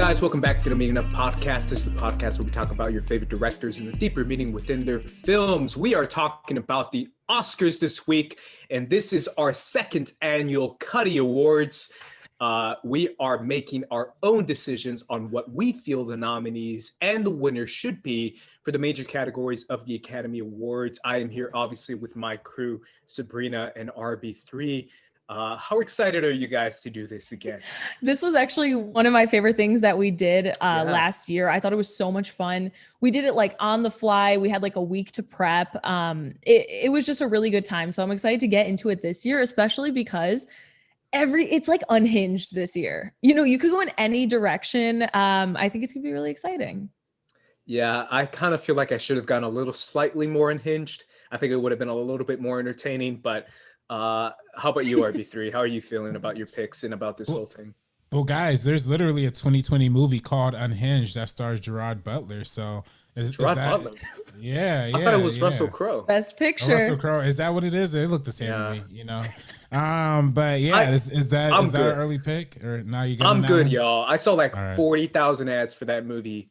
guys, welcome back to the Meaning of Podcast. This is the podcast where we talk about your favorite directors and the deeper meaning within their films. We are talking about the Oscars this week, and this is our second annual Cutty Awards. We are making our own decisions on what we feel the nominees and the winners should be for the major categories of the Academy Awards. I am here obviously with my crew, Sabrina and RB3. How excited are you guys to do this again? This was actually one of my favorite things that we did last year. I thought it was so much fun. We did it like on the fly. We had like a week to prep. It was just a really good time. So I'm excited to get into it this year, especially because it's like unhinged this year. You know, you could go in any direction. I think it's gonna be really exciting. Yeah, I kind of feel like I should have gone a little slightly more unhinged. I think it would have been a little bit more entertaining, but how about you, RB3? How are you feeling about your picks and about this whole thing? Well, guys, there's literally a 2020 movie called Unhinged that stars Gerard Butler. So Butler? Yeah. I thought it was Russell Crowe. Best Picture. Russell Crowe. Is that what it is? It looked the same to me, you know. But yeah, is that an early pick or now you? I'm good, y'all. I saw like 40,000 ads for that movie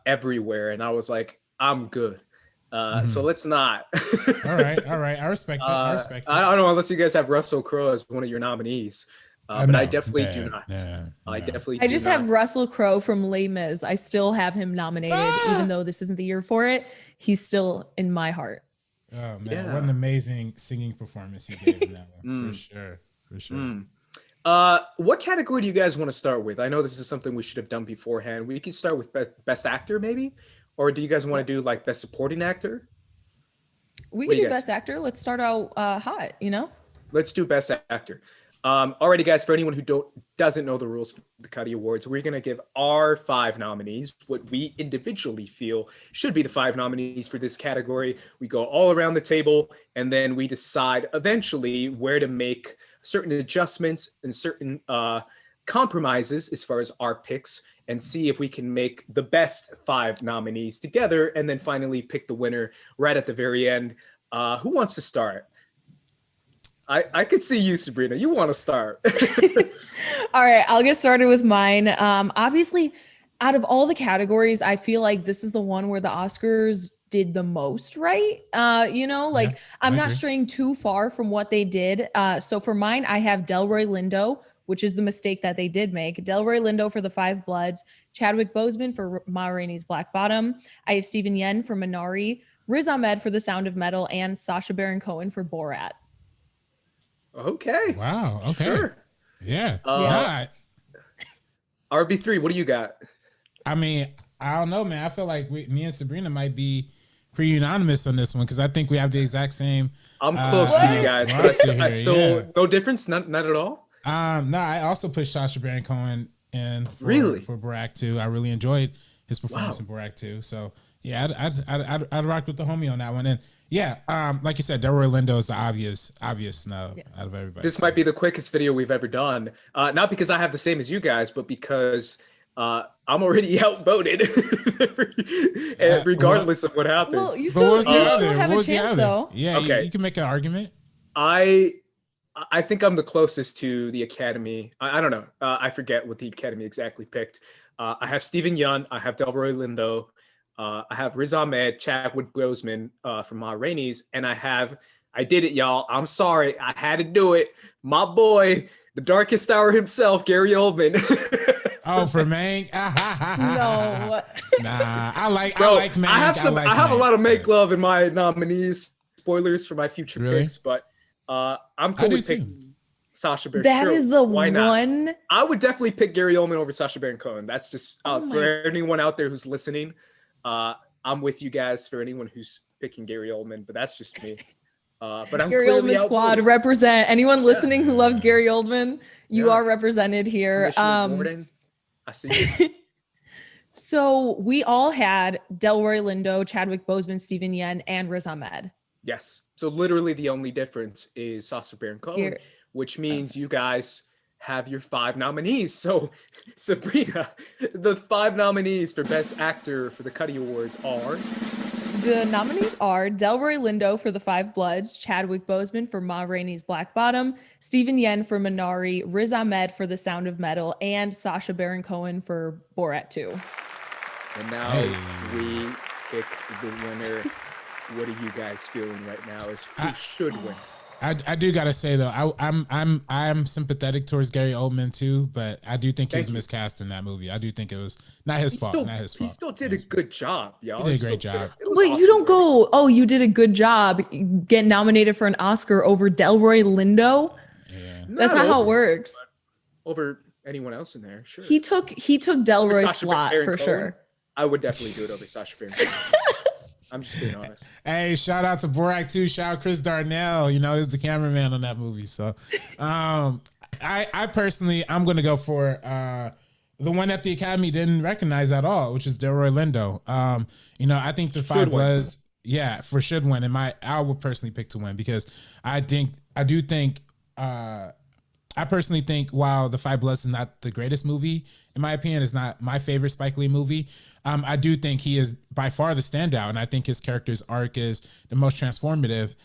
everywhere, and I was like, I'm good. So let's not. All right. I respect it. I don't know unless you guys have Russell Crowe as one of your nominees. But no, I definitely do not. I just have Russell Crowe from Les Mis. I still have him nominated, even though this isn't the year for it. He's still in my heart. Oh man, what an amazing singing performance he gave in that one. For sure. What category do you guys want to start with? I know this is something we should have done beforehand. We could start with best actor, maybe. Or do you guys want to do like best supporting actor? We can do best actor. Let's start out hot, you know? Let's do best actor. Alrighty, guys, for anyone who doesn't know the rules for the Cutty Awards, we're going to give our 5 nominees, what we individually feel should be the 5 nominees for this category. We go all around the table, and then we decide eventually where to make certain adjustments and certain compromises as far as our picks, and see if we can make the best 5 nominees together, and then finally pick the winner right at the very end. Who wants to start? I could see you, Sabrina. You want to start. All right, I'll get started with mine. Obviously, out of all the categories, I feel like this is the one where the Oscars did the most right. I'm not straying too far from what they did. So for mine, I have Delroy Lindo, which is the mistake that they did make. Delroy Lindo for The Five Bloods, Chadwick Boseman for Ma Rainey's Black Bottom. I have Stephen Yen for Minari, Riz Ahmed for The Sound of Metal, and Sacha Baron Cohen for Borat. Okay. Wow. Okay. Sure. Yeah. RB3, what do you got? I mean, I don't know, man. I feel like me and Sabrina might be pretty unanimous on this one because I think we have the exact same. I'm close to you guys, but I still no difference, not at all. No, I also put Sacha Baron Cohen in for Borat 2. I really enjoyed his performance in Borat 2. So yeah, I'd rock with the homie on that one. And yeah, like you said, Delroy Lindo is the obvious snub out of everybody. This might be the quickest video we've ever done. Not because I have the same as you guys, but because I'm already outvoted, regardless of what happens. Well, you still have a chance, though. Yeah, okay. You can make an argument. I think I'm the closest to the Academy. I don't know. I forget what the Academy exactly picked. I have Stephen Yeun. I have Delroy Lindo. I have Riz Ahmed, Chadwick Boseman from Ma Rainey's, and I did it, y'all. I'm sorry. I had to do it. My boy, the darkest hour himself, Gary Oldman. Oh, for Mank? No. Nah, I like Mank. I have a lot of make love in my nominees. Spoilers for my future picks, but I'm cool with picking Sacha Baron Cohen. That is the one. I would definitely pick Gary Oldman over Sacha Baron Cohen. That's just for anyone out there who's listening. I'm with you guys for anyone who's picking Gary Oldman, but that's just me. But I'm Gary Oldman squad represent anyone listening who loves Gary Oldman. You are represented here. Gordon, I see you. So we all had Delroy Lindo, Chadwick Boseman, Stephen Yen, and Riz Ahmed. Yes. So literally the only difference is Sacha Baron Cohen, which means you guys have your 5 nominees. So Sabrina, the 5 nominees for Best Actor for the Cutty Awards are The nominees are Delroy Lindo for The Five Bloods, Chadwick Boseman for Ma Rainey's Black Bottom, Stephen Yen for Minari, Riz Ahmed for The Sound of Metal, and Sacha Baron Cohen for Borat 2. And now we pick the winner. What are you guys feeling right now as who should win? I do gotta say though, I'm sympathetic towards Gary Oldman too, but I do think he was miscast in that movie. I do think it was not his fault. He still did a good job, y'all. He did a great job. Wait, you don't go, oh, you did a good job, get nominated for an Oscar over Delroy Lindo? Yeah. That's not how it works. Over anyone else in there, sure. He took Delroy's slot for sure. I would definitely do it over Sacha Baron Cohen. I'm just being honest. Hey, shout out to Borat 2. Shout out Chris Darnell. You know, he's the cameraman on that movie. So I personally, I'm going to go for the one that the Academy didn't recognize at all, which is Delroy Lindo. You know, I think the Five Bloods, should win. And I would personally pick to win because I personally think while The Five Bloods is not the greatest movie, in my opinion, it's not my favorite Spike Lee movie. I do think he is by far the standout, and I think his character's arc is the most transformative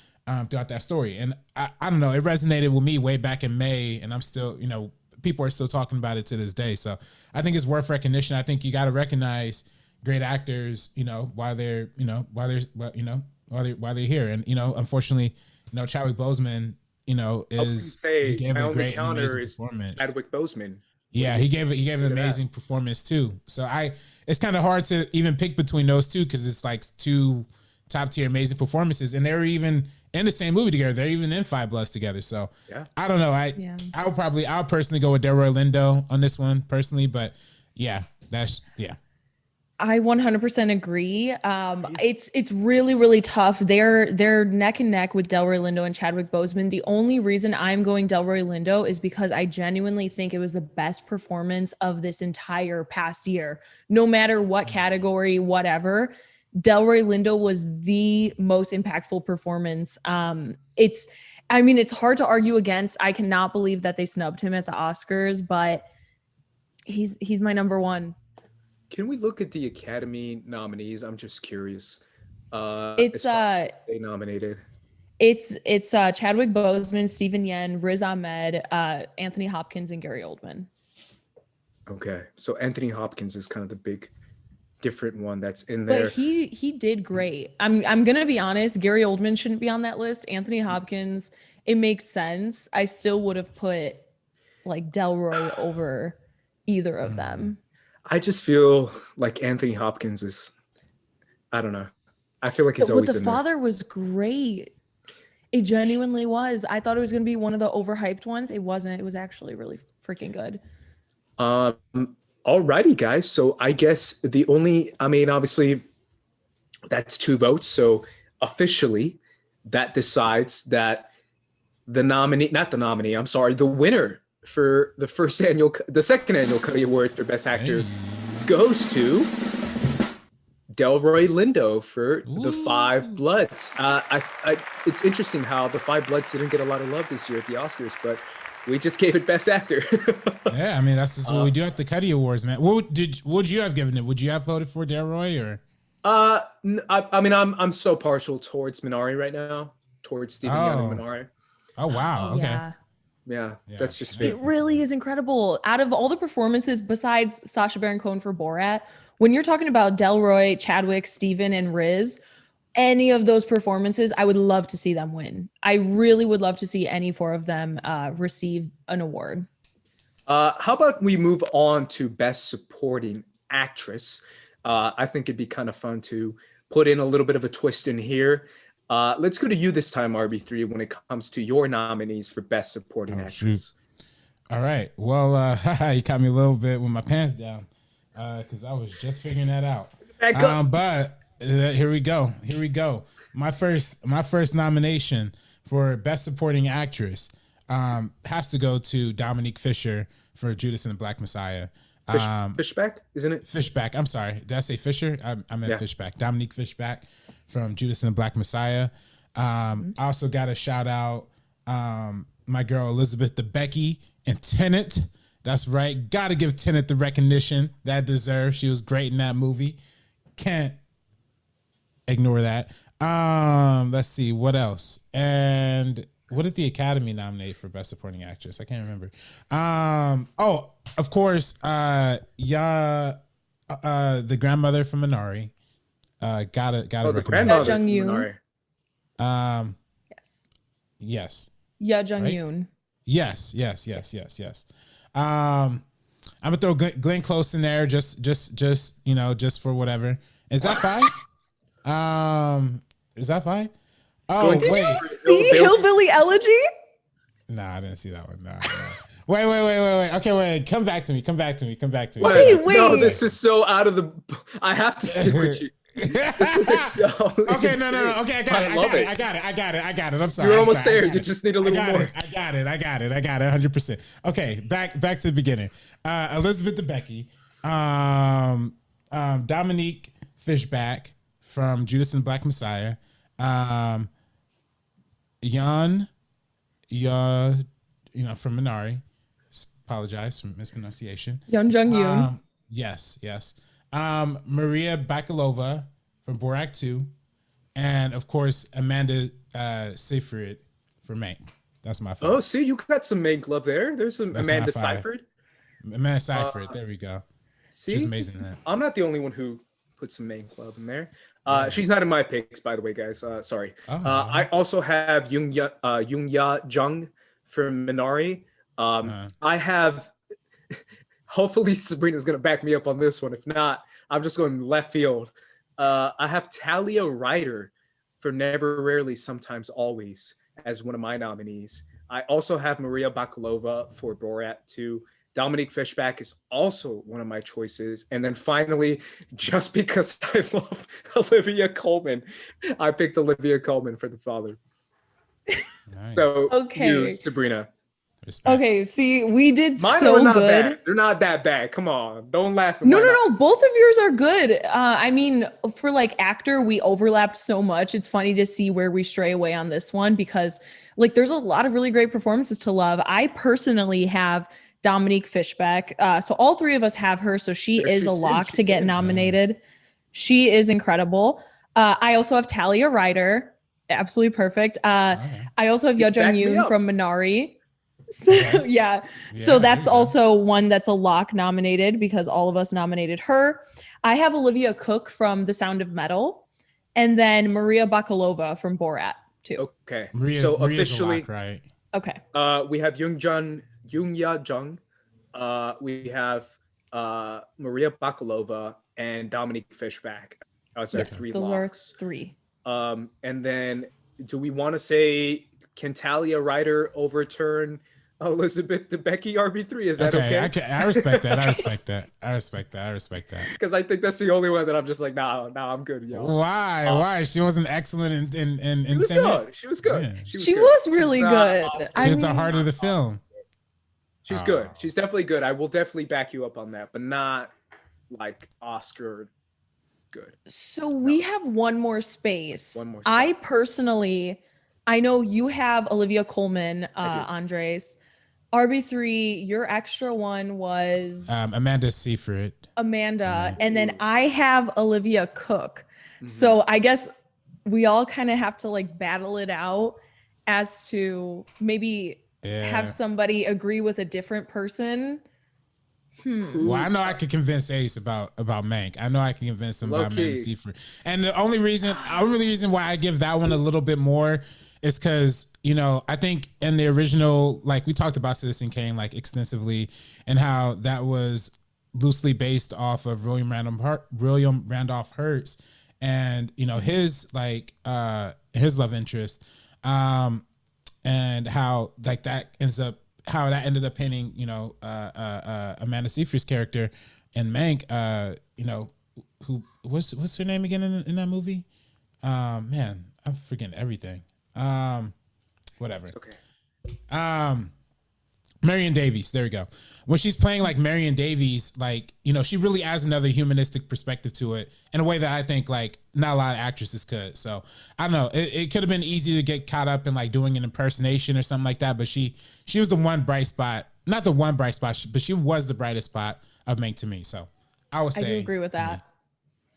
throughout that story. And I don't know, it resonated with me way back in May, and I'm still, you know, people are still talking about it to this day. So I think it's worth recognition. I think you got to recognize great actors, you know, while they're here. And you know, unfortunately, you know, Chadwick Boseman, you know, he gave a great performance. Chadwick Boseman. Yeah, he gave an amazing performance too. So it's kind of hard to even pick between those two because it's like two top tier amazing performances, and they're even in the same movie together. They're even in Five Bloods together. So I don't know. I'll personally go with Delroy Lindo on this one personally, but I 100% agree. It's really, really tough. They're neck and neck with Delroy Lindo and Chadwick Boseman. The only reason I'm going Delroy Lindo is because I genuinely think it was the best performance of this entire past year. No matter what category, whatever, Delroy Lindo was the most impactful performance. It's hard to argue against. I cannot believe that they snubbed him at the Oscars, but he's my number one. Can we look at the Academy nominees? I'm just curious. It's they nominated. It's Chadwick Boseman, Stephen Yen, Riz Ahmed, Anthony Hopkins, and Gary Oldman. Okay, so Anthony Hopkins is kind of the big, different one that's in there. But he did great. I'm gonna be honest. Gary Oldman shouldn't be on that list. Anthony Hopkins, it makes sense. I still would have put like Delroy over either of them. I just feel like Anthony Hopkins is, I don't know. I feel like he's always in there. The Father was great. It genuinely was. I thought it was going to be one of the overhyped ones. It wasn't. It was actually really freaking good. Alrighty, guys. So I guess obviously that's 2 votes. So officially that decides that the winner for the second annual Cutty Awards for Best Actor goes to Delroy Lindo for The Five Bloods. It's interesting how The Five Bloods didn't get a lot of love this year at the Oscars, but we just gave it Best Actor. Yeah, I mean that's just what we do at the Cutty Awards, man. What would you have given it? Would you have voted for Delroy or? I'm so partial towards Minari right now, towards Stephen Yeun and Minari. Oh wow, okay. Yeah, that's just it really is incredible. Out of all the performances besides Sacha Baron Cohen for Borat, when you're talking about Delroy, Chadwick, Stephen, and Riz, any of those performances, I would love to see them win. I really would love to see any 4 of them receive an award. How about we move on to Best Supporting Actress? I think it'd be kind of fun to put in a little bit of a twist in here. Let's go to you this time, RB3, when it comes to your nominees for Best Supporting Actress. Shoot. All right. Well, you caught me a little bit with my pants down because I was just figuring that out. But here we go. My first nomination for Best Supporting Actress has to go to Dominique Fisher for Judas and the Black Messiah. Fishback, isn't it? Fishback. I'm sorry. Did I say Fisher? I meant Fishback. Dominique Fishback from Judas and the Black Messiah. I also got to shout out my girl Elizabeth Debicki in Tenet. That's right. Got to give Tenet the recognition that deserves. She was great in that movie. Can't ignore that. Let's see what else. And what did the Academy nominate for Best Supporting Actress? I can't remember. Oh, of course, the grandmother from Minari. Gotta the grandmother from Minari. Yes. Yeah, Jung right? Yoon. Yes. I'm gonna throw Glenn Close in there, just for whatever. Is that 5? Is that 5? Oh, did you see Hillbilly Elegy? Nah, I didn't see that one. Nah. Wait. Okay, wait. Come back to me. Wait. No, this is so out of the. I have to stick with you. This is so. Okay, no. Okay, I got it. I'm sorry. You're almost there. You just need a little more. I got it. 100%. Okay, back to the beginning. Elizabeth Debicki, Dominique Fishback from Judas and the Black Messiah, Yan, from Minari. Apologize for mispronunciation. Jung Yoon. Yes. Maria Bakalova from Borat 2, and of course Amanda Seyfried for Mank. That's my 5. Oh, see, you got some Mank love there. There's some Amanda Seyfried. Amanda Seyfried. There we go. See, she's amazing in that. I'm not the only one who put some Mank love in there. She's not in my picks, by the way, guys. Sorry. I also have Yoon Ya Jung from Minari. I have. Hopefully Sabrina's going to back me up on this one. If not, I'm just going left field. I have Talia Ryder for Never, Rarely, Sometimes, Always as one of my nominees. I also have Maria Bakalova for Borat 2. Dominique Fishback is also one of my choices. And then finally, just because I love Olivia Colman, I picked Olivia Colman for The Father. Nice. So, okay. You, Sabrina. Respect. Okay, see, we did Mine so are not good. Bad. They're not that bad. Come on, don't laugh at No. Both of yours are good. I mean, for like actor, we overlapped so much. It's funny to see where we stray away on this one because like there's a lot of really great performances to love. I personally have Dominique Fishback. So all 3 of us have her. So she is a lock to get nominated. She is incredible. I also have Talia Ryder. Absolutely perfect. I also have Jung Yoon from Minari. So so that's also one that's a lock nominated because all of us nominated her. I have Olivia Cook from The Sound of Metal, and then Maria Bakalova from Borat too. Okay, Maria's officially a lock, right? Okay. We have Yoon Ya Jung. We have Maria Bakalova and Dominique Fishback. Those are 3 locks. Those are 3. And then, do we want to say, can Talia Ryder overturn Elizabeth Debicki RB3? Is that okay? I respect that. I respect that. Because I think that's the only one that I'm just like, nah, I'm good. Yo. Why? She wasn't excellent in She was good. She was good. Yeah. She was really good. Awesome. She was the heart of the film. She's good. She's definitely good. I will definitely back you up on that, but not like Oscar good. So we have one more space. I personally, I know you have Olivia Colman, Andres. RB3, your extra one was Amanda Seyfried. Amanda, and then I have Olivia Cook. So I guess we all kind of have to like battle it out as to maybe have somebody agree with a different person. Well, I know I could convince Ace about Mank. I know I can convince him about Amanda Seyfried. And the only reason why I give that one a little bit more is because, I think in the original, like we talked about Citizen Kane like extensively, and how that was loosely based off of William Randolph Hearst, and his his love interest, and how like that ended up painting Amanda Seyfried's character in Mank. Who what's her name again in that movie? Man, I'm forgetting everything. Whatever. It's okay. Marion Davies. There we go. When she's playing like Marion Davies, like, she really adds another humanistic perspective to it in a way that I think like not a lot of actresses could. So I don't know. It could have been easy to get caught up in like doing an impersonation or something like that. But she was the one bright spot, not the one bright spot, but she was the brightest spot of Mank to me. So I would say I do agree with that.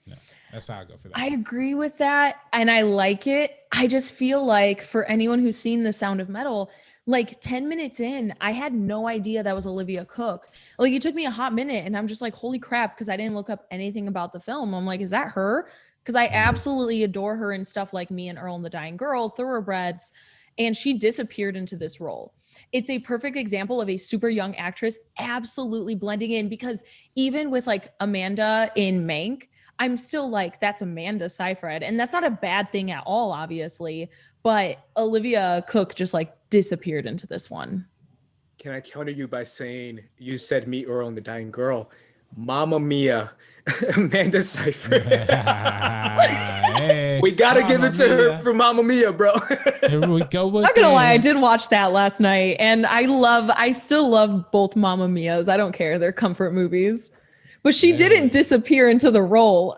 Yeah. That's how I go for that. I agree with that, and I like it. I just feel like for anyone who's seen The Sound of Metal, like 10 minutes in, I had no idea that was Olivia Cooke. Like it took me a hot minute and I'm just like, holy crap, because I didn't look up anything about the film. I'm like, is that her? Because I absolutely adore her in stuff like Me and Earl and the Dying Girl, Thoroughbreds, and she disappeared into this role. It's a perfect example of a super young actress absolutely blending in, because even with like Amanda in Mank, I'm still like, that's Amanda Seyfried. And that's not a bad thing at all, obviously. But Olivia Cooke just like disappeared into this one. Can I counter you by saying you said Me, Earl, and the Dying Girl? Mamma Mia, Amanda Seyfried. Hey, we gotta give it to her for Mamma Mia, bro. Here we go. I'm not gonna lie, I did watch that last night, and I still love both Mamma Mias. I don't care; they're comfort movies. But she didn't disappear into the role.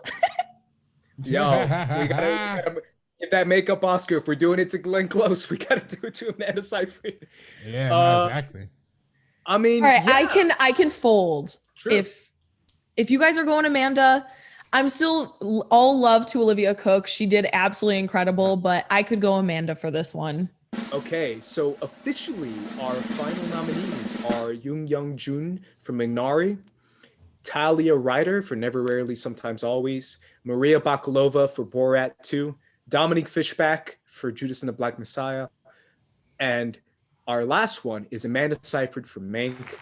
Yo, we gotta give that makeup Oscar. If we're doing it to Glenn Close, we gotta do it to Amanda Seyfried. Yeah, no, exactly. I mean, all right, yeah. I can fold. True. If you guys are going Amanda, I'm still all love to Olivia Cooke. She did absolutely incredible, but I could go Amanda for this one. Okay, so officially our final nominees are Yoon Young-jun for Minari, Talia Ryder for Never Rarely Sometimes Always, Maria Bakalova for Borat 2, Dominique Fishback for Judas and the Black Messiah, and our last one is Amanda Seyfried for Mank.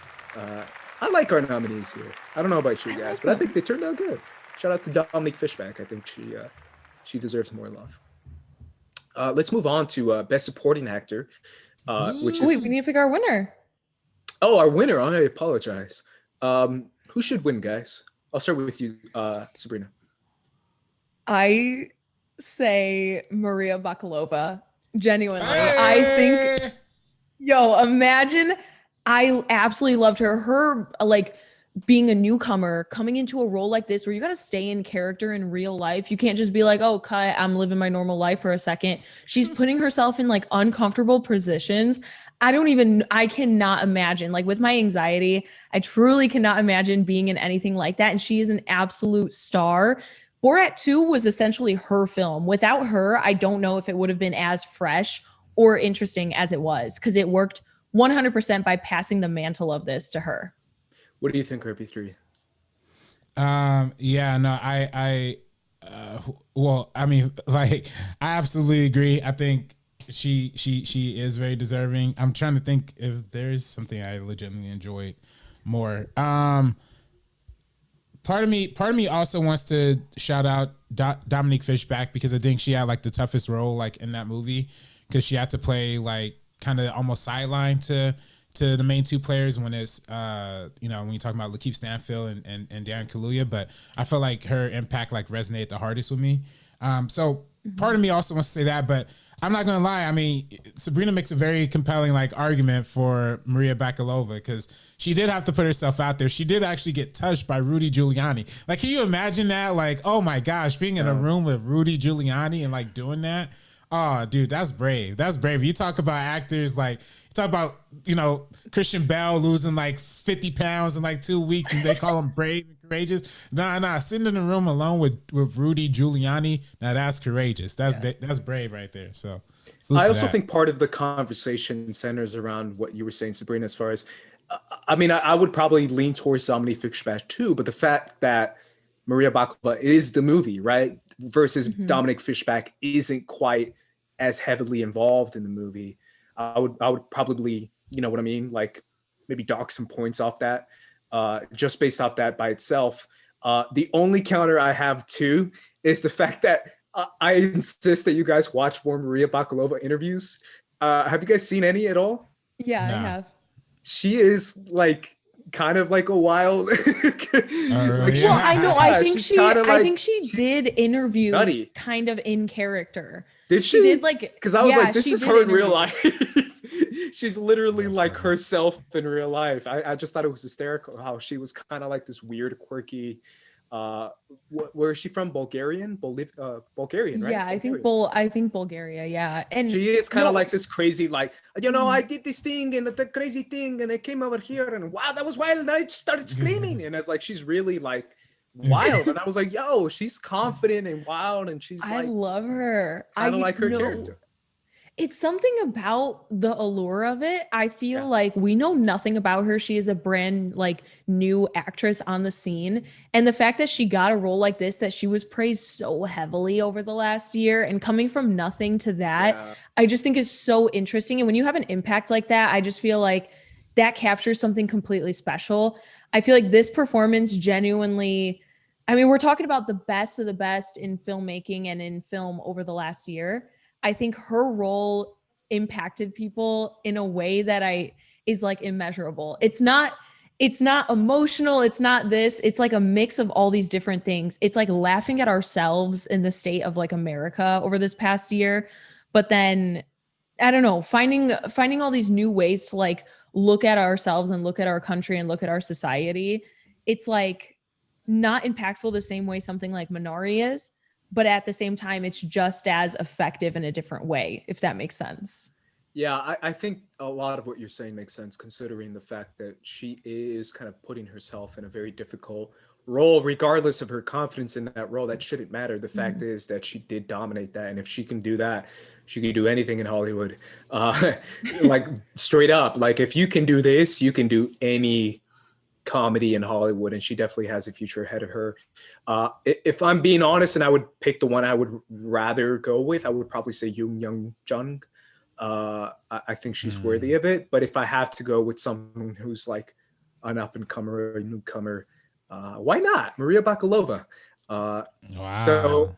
I like our nominees here. I don't know about you guys, but I think they turned out good. Shout out to Dominique Fishback. I think she deserves more love. Let's move on to Best Supporting Actor, which is... Wait, we need to pick our winner. Oh, our winner. I apologize. Who should win, guys? I'll start with you, Sabrina. I say Maria Bakalova. Genuinely. Hey! I think, imagine, I absolutely loved her. Her, like, being a newcomer, coming into a role like this where you got to stay in character in real life. You can't just be like, oh, cut, I'm living my normal life for a second. She's putting herself in like uncomfortable positions. I cannot imagine, like with my anxiety, I truly cannot imagine being in anything like that. And she is an absolute star. Borat 2 was essentially her film. Without her, I don't know if it would have been as fresh or interesting as it was, because it worked 100% by passing the mantle of this to her. What do you think, RP3? Yeah, no, well, I mean, like, I absolutely agree. I think she is very deserving. I'm trying to think if there's something I legitimately enjoyed more. Part of me also wants to shout out Dominique Fishback, because I think she had like the toughest role like in that movie, because she had to play like kind of almost sideline to the main two players when it's when you talk about Lakeith Stanfield and Dan Kaluuya, but I feel like her impact like resonated the hardest with me. So part of me also wants to say that, but I'm not gonna lie. I mean, Sabrina makes a very compelling like argument for Maria Bakalova, because she did have to put herself out there. She did actually get touched by Rudy Giuliani. Like, can you imagine that? Like, oh my gosh, being in a room with Rudy Giuliani and like doing that. Oh, dude, that's brave. That's brave. You talk about actors, like, you talk about, Christian Bale losing like 50 pounds in like 2 weeks and they call him brave and courageous. Nah. Sitting in the room alone with Rudy Giuliani, now that's courageous. That's brave right there. So I also think part of the conversation centers around what you were saying, Sabrina, as far as, I would probably lean towards Dominique Fishback too, but the fact that Maria Bakalova is the movie, right? Versus Dominique Fishback isn't quite as heavily involved in the movie. I would probably, what I mean? Like maybe dock some points off that, just based off that by itself. The only counter I have too is the fact that I insist that you guys watch more Maria Bakalova interviews. Have you guys seen any at all? Yeah, no. I have. She is like kind of like a wild. Well, I know. I think she did interviews nutty. Kind of in character. Did she? She did like, because I was like, this is her in real life. She's literally like herself in real life. I just thought it was hysterical how she was kind of like this weird, quirky. Where is she from? Bulgarian, right? Yeah, I think Bulgaria. Yeah, and she is kind of like this crazy, like, I did this thing and the crazy thing, and I came over here and wow, that was wild. And I started screaming, and it's like she's really like wild. And I was like, yo, she's confident and wild, and she's I love her. I don't like her character. It's something about the allure of it. I feel like we know nothing about her. She is a brand like new actress on the scene. And the fact that she got a role like this, that she was praised so heavily over the last year, and coming from nothing to that, I just think is so interesting. And when you have an impact like that, I just feel like that captures something completely special. I feel like this performance genuinely, I mean, we're talking about the best of the best in filmmaking and in film over the last year. I think her role impacted people in a way that is like immeasurable. It's not emotional. It's not this. It's like a mix of all these different things. It's like laughing at ourselves in the state of like America over this past year. But then I don't know, finding all these new ways to like look at ourselves and look at our country and look at our society. It's like not impactful the same way something like Minari is. But at the same time, it's just as effective in a different way, if that makes sense. Yeah, I think a lot of what you're saying makes sense, considering the fact that she is kind of putting herself in a very difficult role, regardless of her confidence in that role. That shouldn't matter. The fact is that she did dominate that. And if she can do that, she can do anything in Hollywood. Like straight up, like if you can do this, you can do any comedy in Hollywood, and she definitely has a future ahead of her. If I'm being honest, and I would pick the one I would rather go with, I would probably say Yoon Jung. I think she's worthy of it. But if I have to go with someone who's like an up and comer or a newcomer, why not Maria Bakalova? Wow. So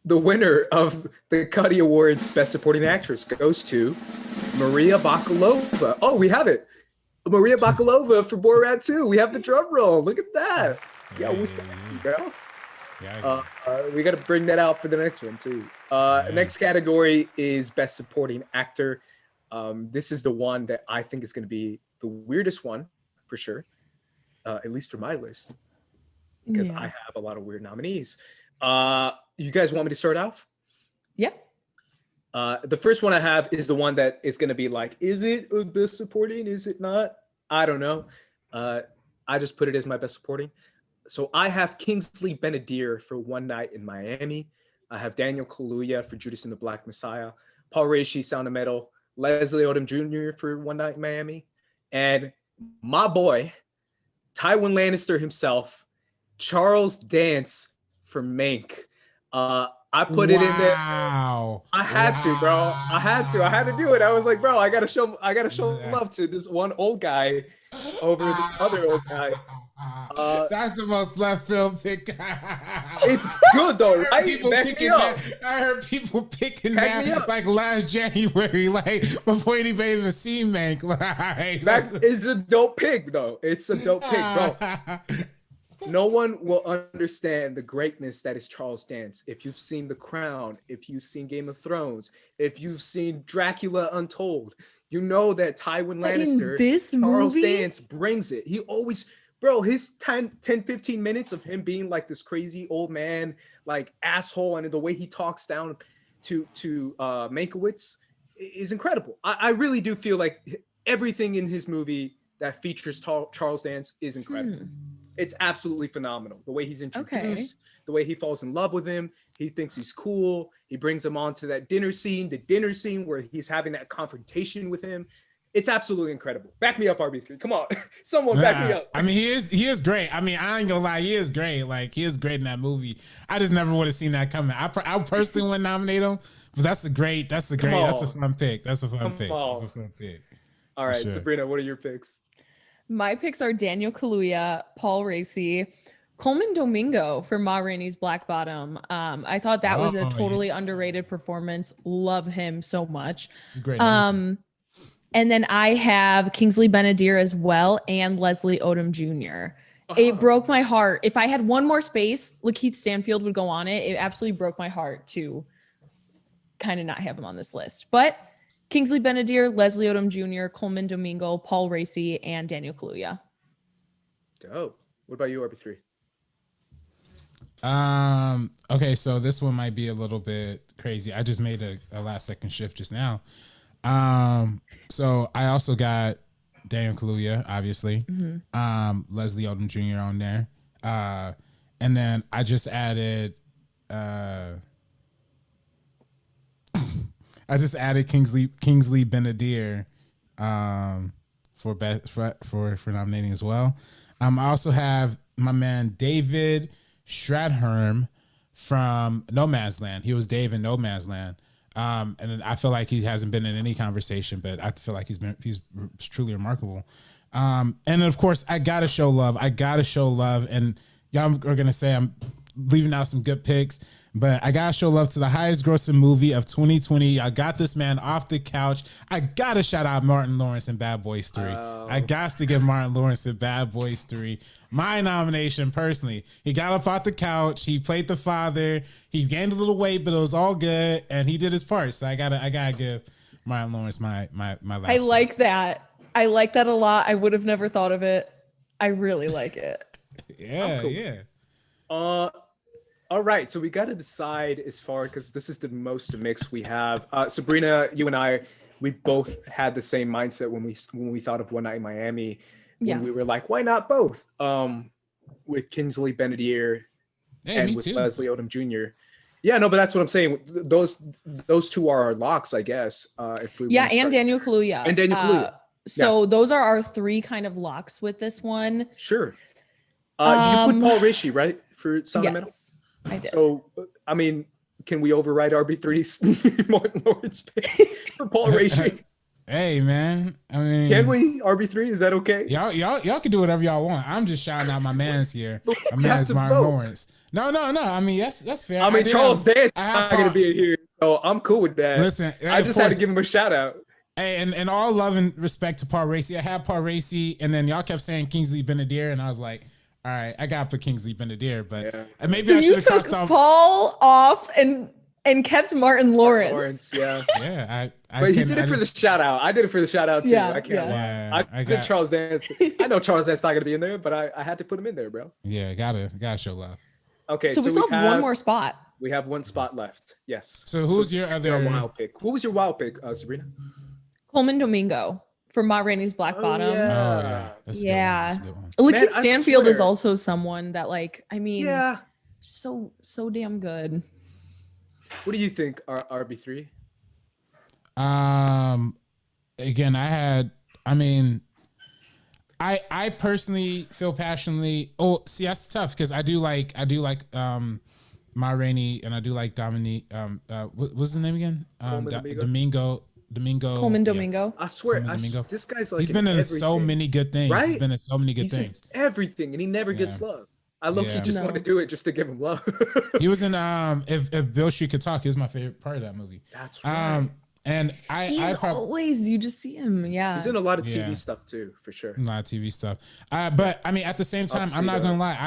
the winner of the Cutty Awards Best Supporting Actress goes to Maria Bakalova. Oh, we have it. Maria Bakalova for Borat 2. We have the drum roll. Look at that. Yeah, we fancy, bro. We got to bring that out for the next one too. Next category is Best Supporting Actor. This is the one that I think is going to be the weirdest one for sure, at least for my list, because I have a lot of weird nominees. You guys want me to start off? Yeah. The first one I have is the one that is going to be like, is it a Best Supporting? Is it not? I don't know. I just put it as my Best Supporting. So I have Kingsley Benadir for One Night in Miami. I have Daniel Kaluuya for Judas and the Black Messiah. Paul Raci, Sound of Metal. Leslie Odom Jr. for One Night in Miami. And my boy, Tywin Lannister himself, Charles Dance for Mank. I put it in there. I had to, bro. I had to do it. I was like, bro, I gotta show love to this one old guy over this other old guy. That's the most left field pick. It's good though, right? I heard people picking that like last January, like before anybody even seen Mank. Like, that is a dope pick though. It's a dope pick, bro. No one will understand the greatness that is Charles Dance. If you've seen The Crown, if you've seen Game of Thrones, if you've seen Dracula Untold, you know that Tywin Lannister, Charles Dance brings it. He always, bro, his 15 minutes of him being like this crazy old man, like asshole, and the way he talks down to Mankiewicz is incredible. I really do feel like everything in his movie that features Charles Dance is incredible. It's absolutely phenomenal. The way he's introduced, the way he falls in love with him, he thinks he's cool. He brings him on to that dinner scene where he's having that confrontation with him. It's absolutely incredible. Back me up, RB3. Come on. Someone back me up. I mean, he is great. I mean, I ain't gonna lie, he is great. Like, he is great in that movie. I just never would have seen that coming. I personally wouldn't nominate him, but that's a fun pick. That's a fun pick. That's a fun pick. All right, sure. Sabrina, what are your picks? My picks are Daniel Kaluuya, Paul Raci, Coleman Domingo for Ma Rainey's Black Bottom. I thought that was a totally underrated performance. Love him so much. Great. And then I have Kingsley Benadir as well and Leslie Odom Jr. It broke my heart. If I had one more space, Lakeith Stanfield would go on it. It absolutely broke my heart to kind of not have him on this list. But Kingsley Benadir, Leslie Odom Jr., Coleman Domingo, Paul Raci, and Daniel Kaluuya. Dope. What about you, RB3? Okay, so this one might be a little bit crazy. I just made a last second shift just now. So I also got Daniel Kaluuya, obviously. Leslie Odom Jr. on there. And then I just added Kingsley Benadir for nominating as well. I also have my man David Strathairn from Nomadland. He was Dave in Nomadland. And I feel like he hasn't been in any conversation, but I feel like he's truly remarkable. And of course, I gotta show love. And y'all are gonna say I'm leaving out some good picks, but I gotta show love to the highest grossing movie of 2020. I got this man off the couch. I gotta shout out Martin Lawrence in Bad Boys 3. I got to give Martin Lawrence in Bad Boys 3 my nomination personally. He got up off the couch. He played the father. He gained a little weight, but it was all good, and he did his part. So I gotta give Martin Lawrence my last. I like that. I like that a lot. I would have never thought of it. I really like it. Yeah, cool. Yeah. All right, so we got to decide as far, because this is the most mix we have. Sabrina, you and I, we both had the same mindset when we thought of One Night in Miami. When we were like, why not both? With Kingsley Benadir and with Leslie Odom Jr. Yeah, no, but that's what I'm saying. Those two are our locks, I guess. If we and Daniel Kaluuya. And Daniel Kaluuya. So those are our three kind of locks with this one. Sure. You put Paul Rishi, right? For Sound of Metal? Yes. I did. So, I mean, can we override RB3's Martin Lawrence pick for Paul Rishi? Hey, man. I mean, can we? RB3, is that okay? Y'all can do whatever y'all want. I'm just shouting out my man's here. My man's Martin Lawrence. No. I mean, that's fair. I mean, Charles Dance not going to be here, so I'm cool with that. Listen, I just had to give him a shout out. Hey, and all love and respect to Paul Raci. I had Paul Raci, and then y'all kept saying Kingsley Benadir, and I was like, all right, I gotta put Kingsley Benadir, but maybe so I should have crossed off Paul off and kept Martin Lawrence. Yeah. But he did it for the shout out. I did it for the shout out too. I can't lie. I did Charles Dance. I know Charles Dance not gonna be in there, but I had to put him in there, bro. Yeah, gotta show love. Okay, so we still have one more spot. We have one spot left. Yes. So who's your other wild pick? Who was your wild pick, Sabrina? Coleman Domingo for Ma Rainey's Black Bottom. That's a good one. Lakeith Stanfield is also someone that, like, I mean, so damn good. What do you think, RB3? Again, I personally feel passionately. Oh, see, that's tough because I do like Ma Rainey, and I do like Dominique. What's the name again? Coleman Domingo. I swear, this guy's like, he's been in so many good things. Right? He's been in so many good things. Everything, and he never gets love. I low-key just want to do it just to give him love. He was in if Bill Street Could Talk. He was my favorite part of that movie. That's right. And always, you just see him. Yeah, he's in a lot of TV stuff too, for sure. A lot of TV stuff. But I mean, at the same time, I'm not gonna lie.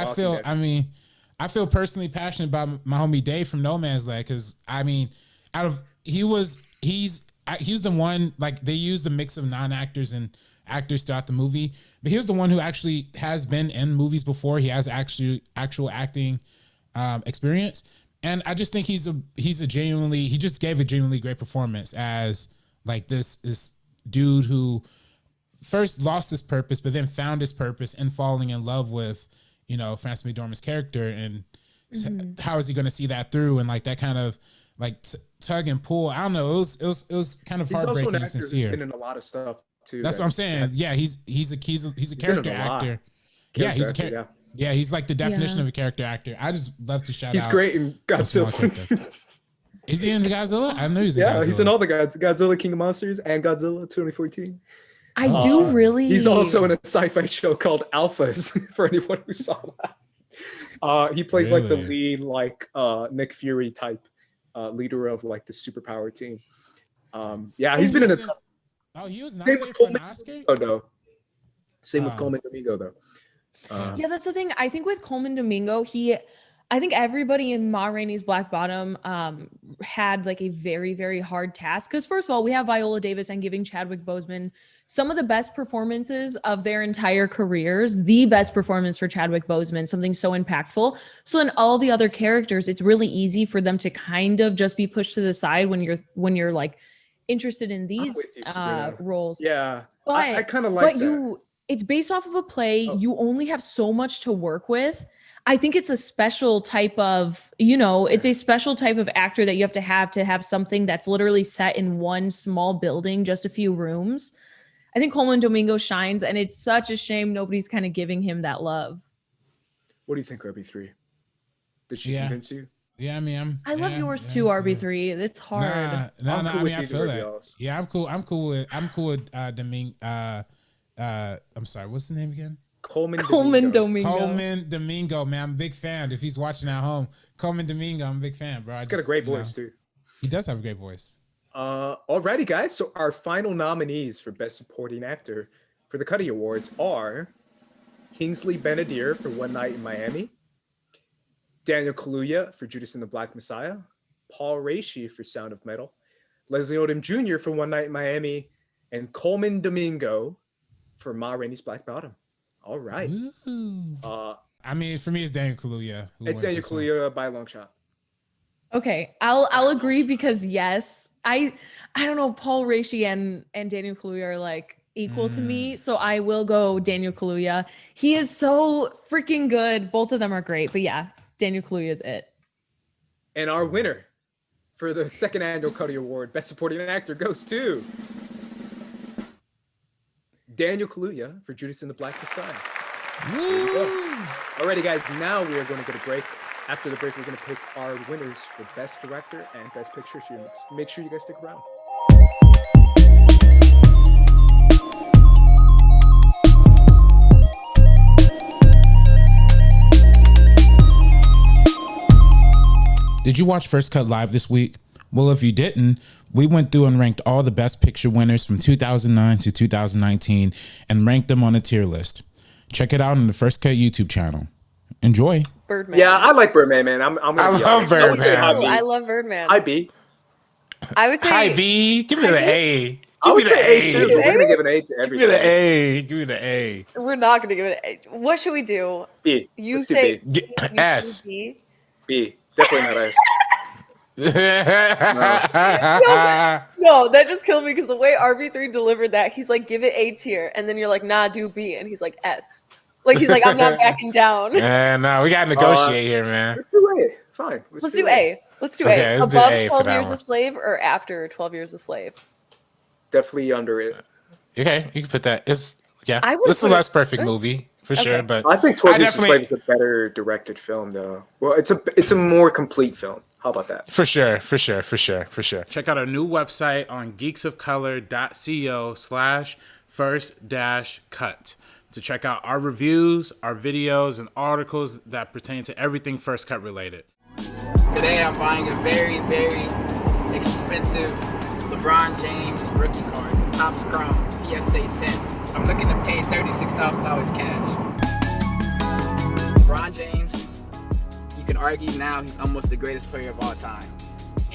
I feel personally passionate about my homie Dave from No Man's Land, because I mean, he's the one, like, they used a mix of non-actors and actors throughout the movie, but he was the one who actually has been in movies before. He has actual acting experience, and I just think he just gave a genuinely great performance as, like, this dude who first lost his purpose, but then found his purpose and falling in love with, Frances McDormand's character, and how is he going to see that through, and like that kind of like tug and pull. I don't know. It was kind of heartbreaking. He's also an actor who's been in a lot of stuff too. That's what I'm saying. Yeah, he's a character actor. Yeah, he's a character. Yeah, he's like the definition of a character actor. I just love to shout out. He's great in Godzilla. Is he in Godzilla? I know he's in Godzilla. Yeah, he's in all the Godzilla King of Monsters and Godzilla 2014. I do really. He's also in a sci-fi show called Alphas, for anyone who saw that. He plays like the lead, like Nick Fury type. Leader of like the superpower team. He's been in a ton. Oh, he was nominated for an Oscar? Same with Coleman Domingo, though. That's the thing. I think with Coleman Domingo, I think everybody in Ma Rainey's Black Bottom had like a very, very hard task. Because first of all, we have Viola Davis and giving Chadwick Boseman some of the best performances of their entire careers, the best performance for Chadwick Boseman, something so impactful. So then all the other characters, it's really easy for them to kind of just be pushed to the side when you're like interested in these roles. Yeah, but I kind of like that. It's based off of a play. You only have so much to work with. I think it's a special type of, it's a special type of actor that you have to have something that's literally set in one small building, just a few rooms. I think Coleman Domingo shines, and it's such a shame nobody's kind of giving him that love. What do you think, RB3? Did she convince you? Yeah, I mean, I love yours too, RB3. It's hard. No, I mean, I feel that. Yeah, I'm cool. I'm cool with Domingo. I'm sorry, what's the name again? Coleman Domingo, man. I'm a big fan. If he's watching at home, Coleman Domingo, I'm a big fan, bro. He's got a great voice too. He does have a great voice. Alrighty, guys. So our final nominees for Best Supporting Actor for the Cutty Awards are Kingsley Ben-Adir for One Night in Miami, Daniel Kaluuya for Judas and the Black Messiah, Paul Raci for Sound of Metal, Leslie Odom Jr. for One Night in Miami, and Coleman Domingo for Ma Rainey's Black Bottom. All right. I mean, for me, it's Daniel Kaluuya. It's Daniel Kaluuya by a long shot. Okay, I'll agree because yes, I don't know, Paul Raci and Daniel Kaluuya are like equal to me, so I will go Daniel Kaluuya. He is so freaking good. Both of them are great, but yeah, Daniel Kaluuya is it. And our winner for the second annual Cutty Award, Best Supporting Actor, goes to Daniel Kaluuya for Judas and the Black Messiah. There you go. Alrighty, guys, now we are going to get a break. After the break, we're going to pick our winners for Best Director and Best Picture. So make sure you guys stick around. Did you watch First Cut Live this week? Well, if you didn't, we went through and ranked all the Best Picture winners from 2009 to 2019 and ranked them on a tier list. Check it out on the First Cut YouTube channel. Enjoy. Birdman. Yeah, I like Birdman, man. I love Birdman. I love Birdman. Hi, B. I would say hi, B. Give me the A. I would say A too, but we're going to give an A to everything. Give me the A. Give me the A. We're not going to give it an A. What should we do? B. You Let's say do B. S. B. B. Definitely not S. No, that just killed me because the way RB3 delivered that, he's like, give it A tier. And then you're like, nah, do B. And he's like, S. Like, he's like, I'm not backing down. And we got to negotiate here, man. Let's do A. Fine. Let's do A. Let's do okay, A. let's Above do A 12 Years a Slave or after 12 Years a Slave? Definitely under it. Okay, you can put that. This is a less perfect movie. For sure, but I think 12 Years a Slave is a better directed film, though. Well, it's a more complete film. How about that? For sure. Check out our new website on geeksofcolor.co/first-cut to check out our reviews, our videos, and articles that pertain to everything First Cut related. Today I'm buying a very, very expensive LeBron James rookie card. It's a Topps Chrome PSA 10. I'm looking to pay $36,000 cash. LeBron James, you can argue now he's almost the greatest player of all time.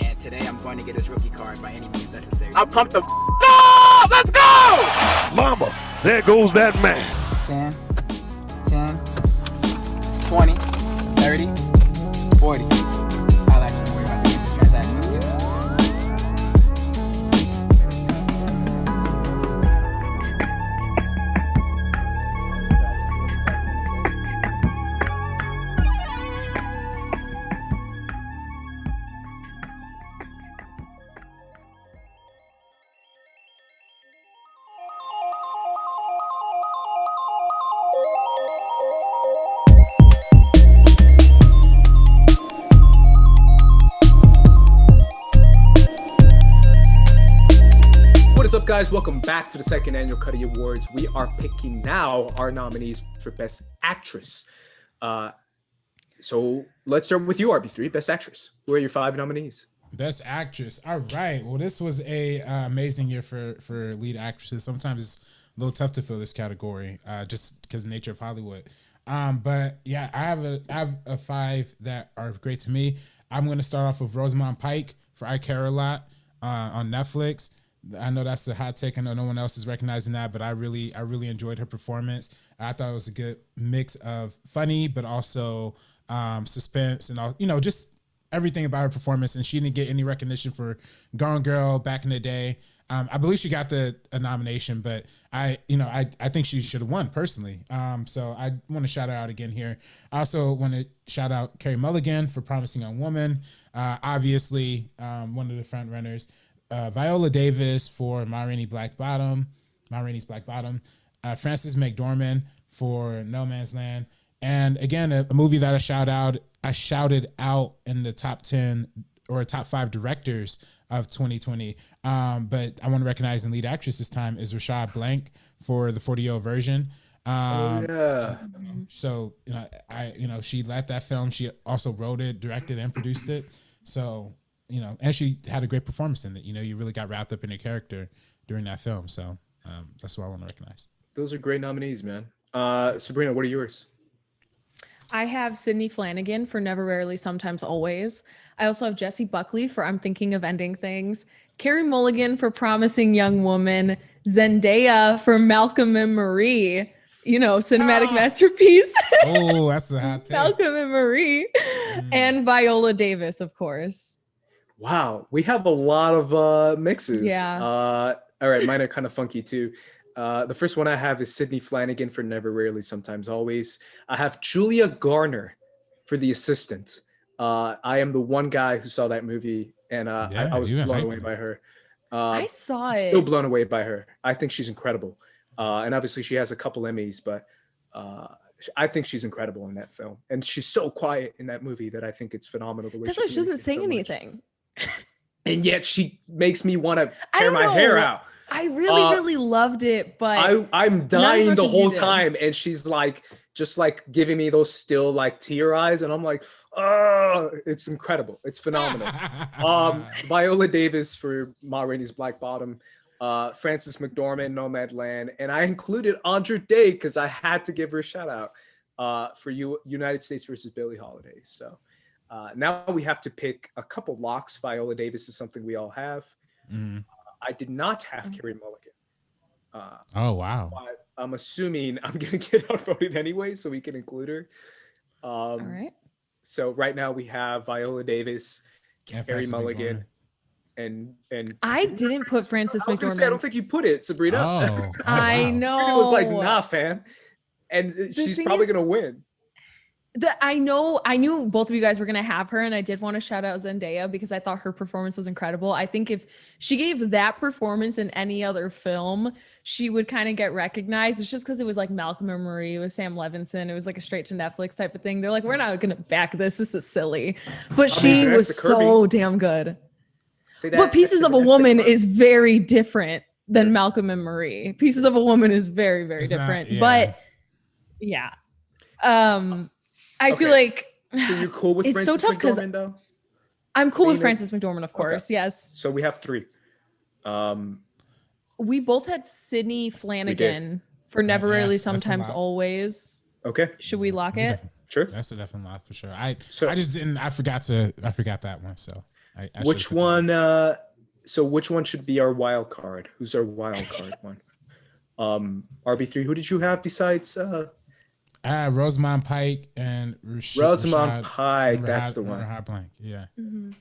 And today I'm going to get his rookie card by any means necessary. I'm pumped the no! Let's go! Mama, there goes that man. 10, 20, 30, 40. I'll actually worry about the transaction. What's up, guys? Welcome back to the second annual Cutty Awards. We are picking now our nominees for Best Actress. So let's start with you, RB3, Best Actress. Who are your 5 nominees? Best Actress. All right. Well, this was a amazing year for lead actresses. Sometimes it's a little tough to fill this category, just because of the nature of Hollywood. But yeah, I have a 5 that are great to me. I'm going to start off with Rosamund Pike for I Care a Lot on Netflix. I know that's a hot take. I know no one else is recognizing that, but I really enjoyed her performance. I thought it was a good mix of funny, but also suspense and all, just everything about her performance. And she didn't get any recognition for Gone Girl back in the day. I believe she got a nomination, but I think she should have won personally. So I want to shout her out again here. I also want to shout out Carey Mulligan for Promising Young Woman. Obviously, one of the front runners. Viola Davis for Ma Rainey's Black Bottom. Frances McDormand for No Man's Land. And again, a movie that I shouted out in the top 10 or top 5 directors of 2020. But I want to recognize the lead actress this time is Rashad Blank for the 40-year version. So, she led that film. She also wrote it, directed, and produced it. So, and she had a great performance in it. You really got wrapped up in her character during that film. So that's what I want to recognize. Those are great nominees, man. Sabrina, what are yours? I have Sydney Flanagan for Never, Rarely, Sometimes, Always. I also have Jessie Buckley for I'm Thinking of Ending Things. Carey Mulligan for Promising Young Woman. Zendaya for Malcolm and Marie. Cinematic masterpiece. Oh, that's a hot take. Malcolm and Marie. And Viola Davis, of course. Wow, we have a lot of mixes. Yeah. All right, mine are kind of funky too. The first one I have is Sydney Flanagan for Never, Rarely, Sometimes, Always. I have Julia Garner for The Assistant. I am the one guy who saw that movie, and I was blown away by her. I saw it. Still blown away by her. I think she's incredible. And obviously she has a couple Emmys, but I think she's incredible in that film. And she's so quiet in that movie that I think it's phenomenal. That's why she doesn't say anything. And yet she makes me want to tear my hair out. I really loved it, but I'm dying the whole time, and she's just giving me those still tear eyes, and I'm like, oh, it's incredible. It's phenomenal. Viola Davis for Ma Rainey's Black Bottom, Frances McDormand, Nomadland, and I included Andra Day because I had to give her a shout out for United States versus Billie Holiday. So now we have to pick a couple locks. Viola Davis is something we all have. I did not have Carey Mulligan. Oh, wow. But I'm assuming I'm going to get outvoted anyway, so we can include her. All right. So right now we have Viola Davis, Carey Mulligan, and I didn't put Frances I was going to say, I don't think you put it, Sabrina. Oh, I know. It was nah, fam. And she's probably going to win. I knew both of you guys were going to have her, and I did want to shout out Zendaya because I thought her performance was incredible. I think if she gave that performance in any other film, she would kind of get recognized. It's just because it was Malcolm and Marie with Sam Levinson. It was a straight to Netflix type of thing. They're we're not going to back this. This is silly. But she was so damn good. But Pieces of a Woman is very different than Malcolm and Marie. Pieces of a Woman is very, very different. But yeah. I feel so you're cool with it's Frances so tough McDormand, though? I'm cool with Frances McDormand, of course. Okay. Yes. So we have 3. We both had Sydney Flanagan for Never, Rarely, Sometimes, Always. Okay. Should we lock it? Sure. That's a definite lock for sure. I forgot that one. So which one? So which one should be our wild card? Who's our wild card one? RB3. Who did you have besides? Rosamund Pike and Rosamund Pike. That's the one. Blank. Yeah. Mm-hmm.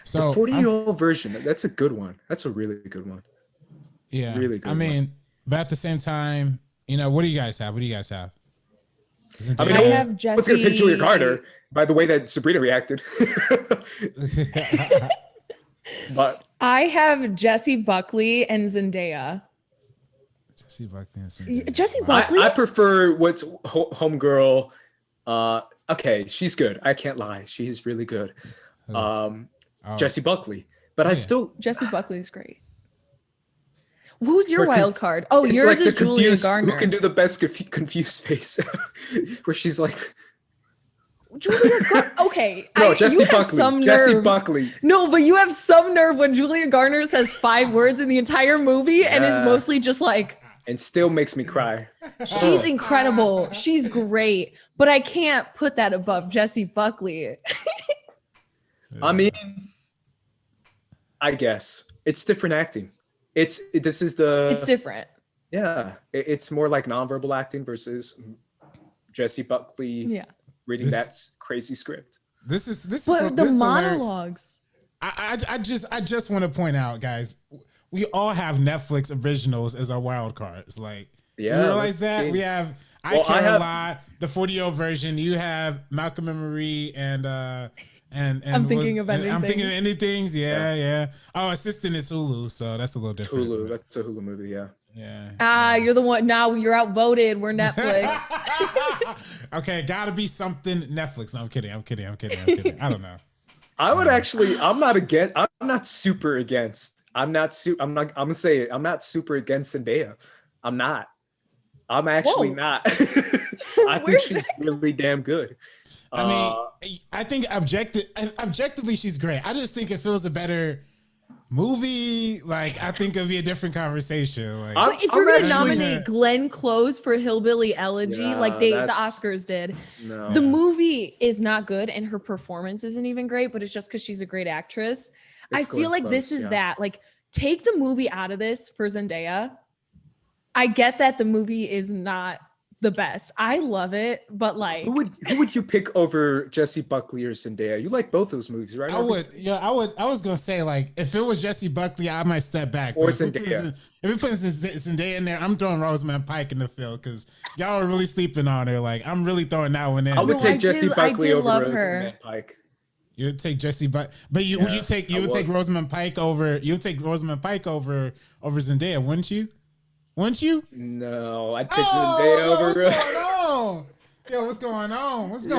So the 40-year-old version. That's a good one. That's a really good one. Yeah. Really good. But at the same time, what do you guys have? I have Jessie. Let's get a picture of Carter. By the way that Sabrina reacted. But I have Jessie Buckley and Zendaya. Jessie Buckley. I prefer what's homegirl. Okay, she's good. I can't lie. She is really good. Jessie Buckley. But I still Jessie Buckley is great. Who's your wild card? Oh, yours is Julia Garner. Who can do the best confused face? Where she's Julia Garner. Okay. No, Jessie Buckley. Jessie Buckley. No, but you have some nerve when Julia Garner says 5 words in the entire movie and is mostly just and still makes me cry. She's incredible. She's great. But I can't put that above Jessie Buckley. I mean, I guess. It's different acting. It's different. Yeah. It's more like nonverbal acting versus Jessie Buckley reading that crazy script. But the monologues. I just want to point out, guys, we all have Netflix originals as our wild cards. Like, Yeah, you realize that we have Well, I Care a Lot, the 40-year-old version. You have Malcolm and Marie and I'm thinking of ending I'm things. thinking of ending things. Yeah. Oh, Assistant is Hulu, so that's a little different. Hulu. That's a Hulu movie. Yeah. Yeah. You're the one. Now you're outvoted. We're Netflix. Okay, gotta be something Netflix. No, I'm kidding. I don't know. I would actually. I'm not against. I'm not super against. I'm not. I'm gonna say it. I'm not super against Zendaya. I'm not. I'm actually not. I think she's really damn good. I mean, I think objectively she's great. I just think it feels a better movie. Like, I think it'd be a different conversation. Like, but if you're gonna nominate Glenn Close for Hillbilly Elegy, like the Oscars did, the movie is not good and her performance isn't even great. But it's just because she's a great actress. I feel like this is that. Like, take the movie out of this for Zendaya. I get that the movie is not the best. I love it, but like, who would you pick over Jessie Buckley or Zendaya? You like both those movies, right? I would. I was gonna say, like, if it was Jessie Buckley, I might step back. Or Zendaya. If we put Zendaya in there, I'm throwing Rosamund Pike in the field because y'all are really sleeping on her. Like, I'm really throwing that one in. I would take Jessie Buckley over Rosamund Pike. You would take Jessie, would you take Rosamund Pike over? You would take Rosamund Pike over Zendaya, wouldn't you? Wouldn't you? No, I'd pick Zendaya over. What's going on? Yo, what's going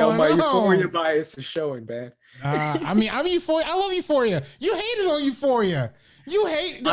on? My Euphoria bias is showing, man. I mean, I'm Euphoria. I love Euphoria. You hated on Euphoria. You hate. No.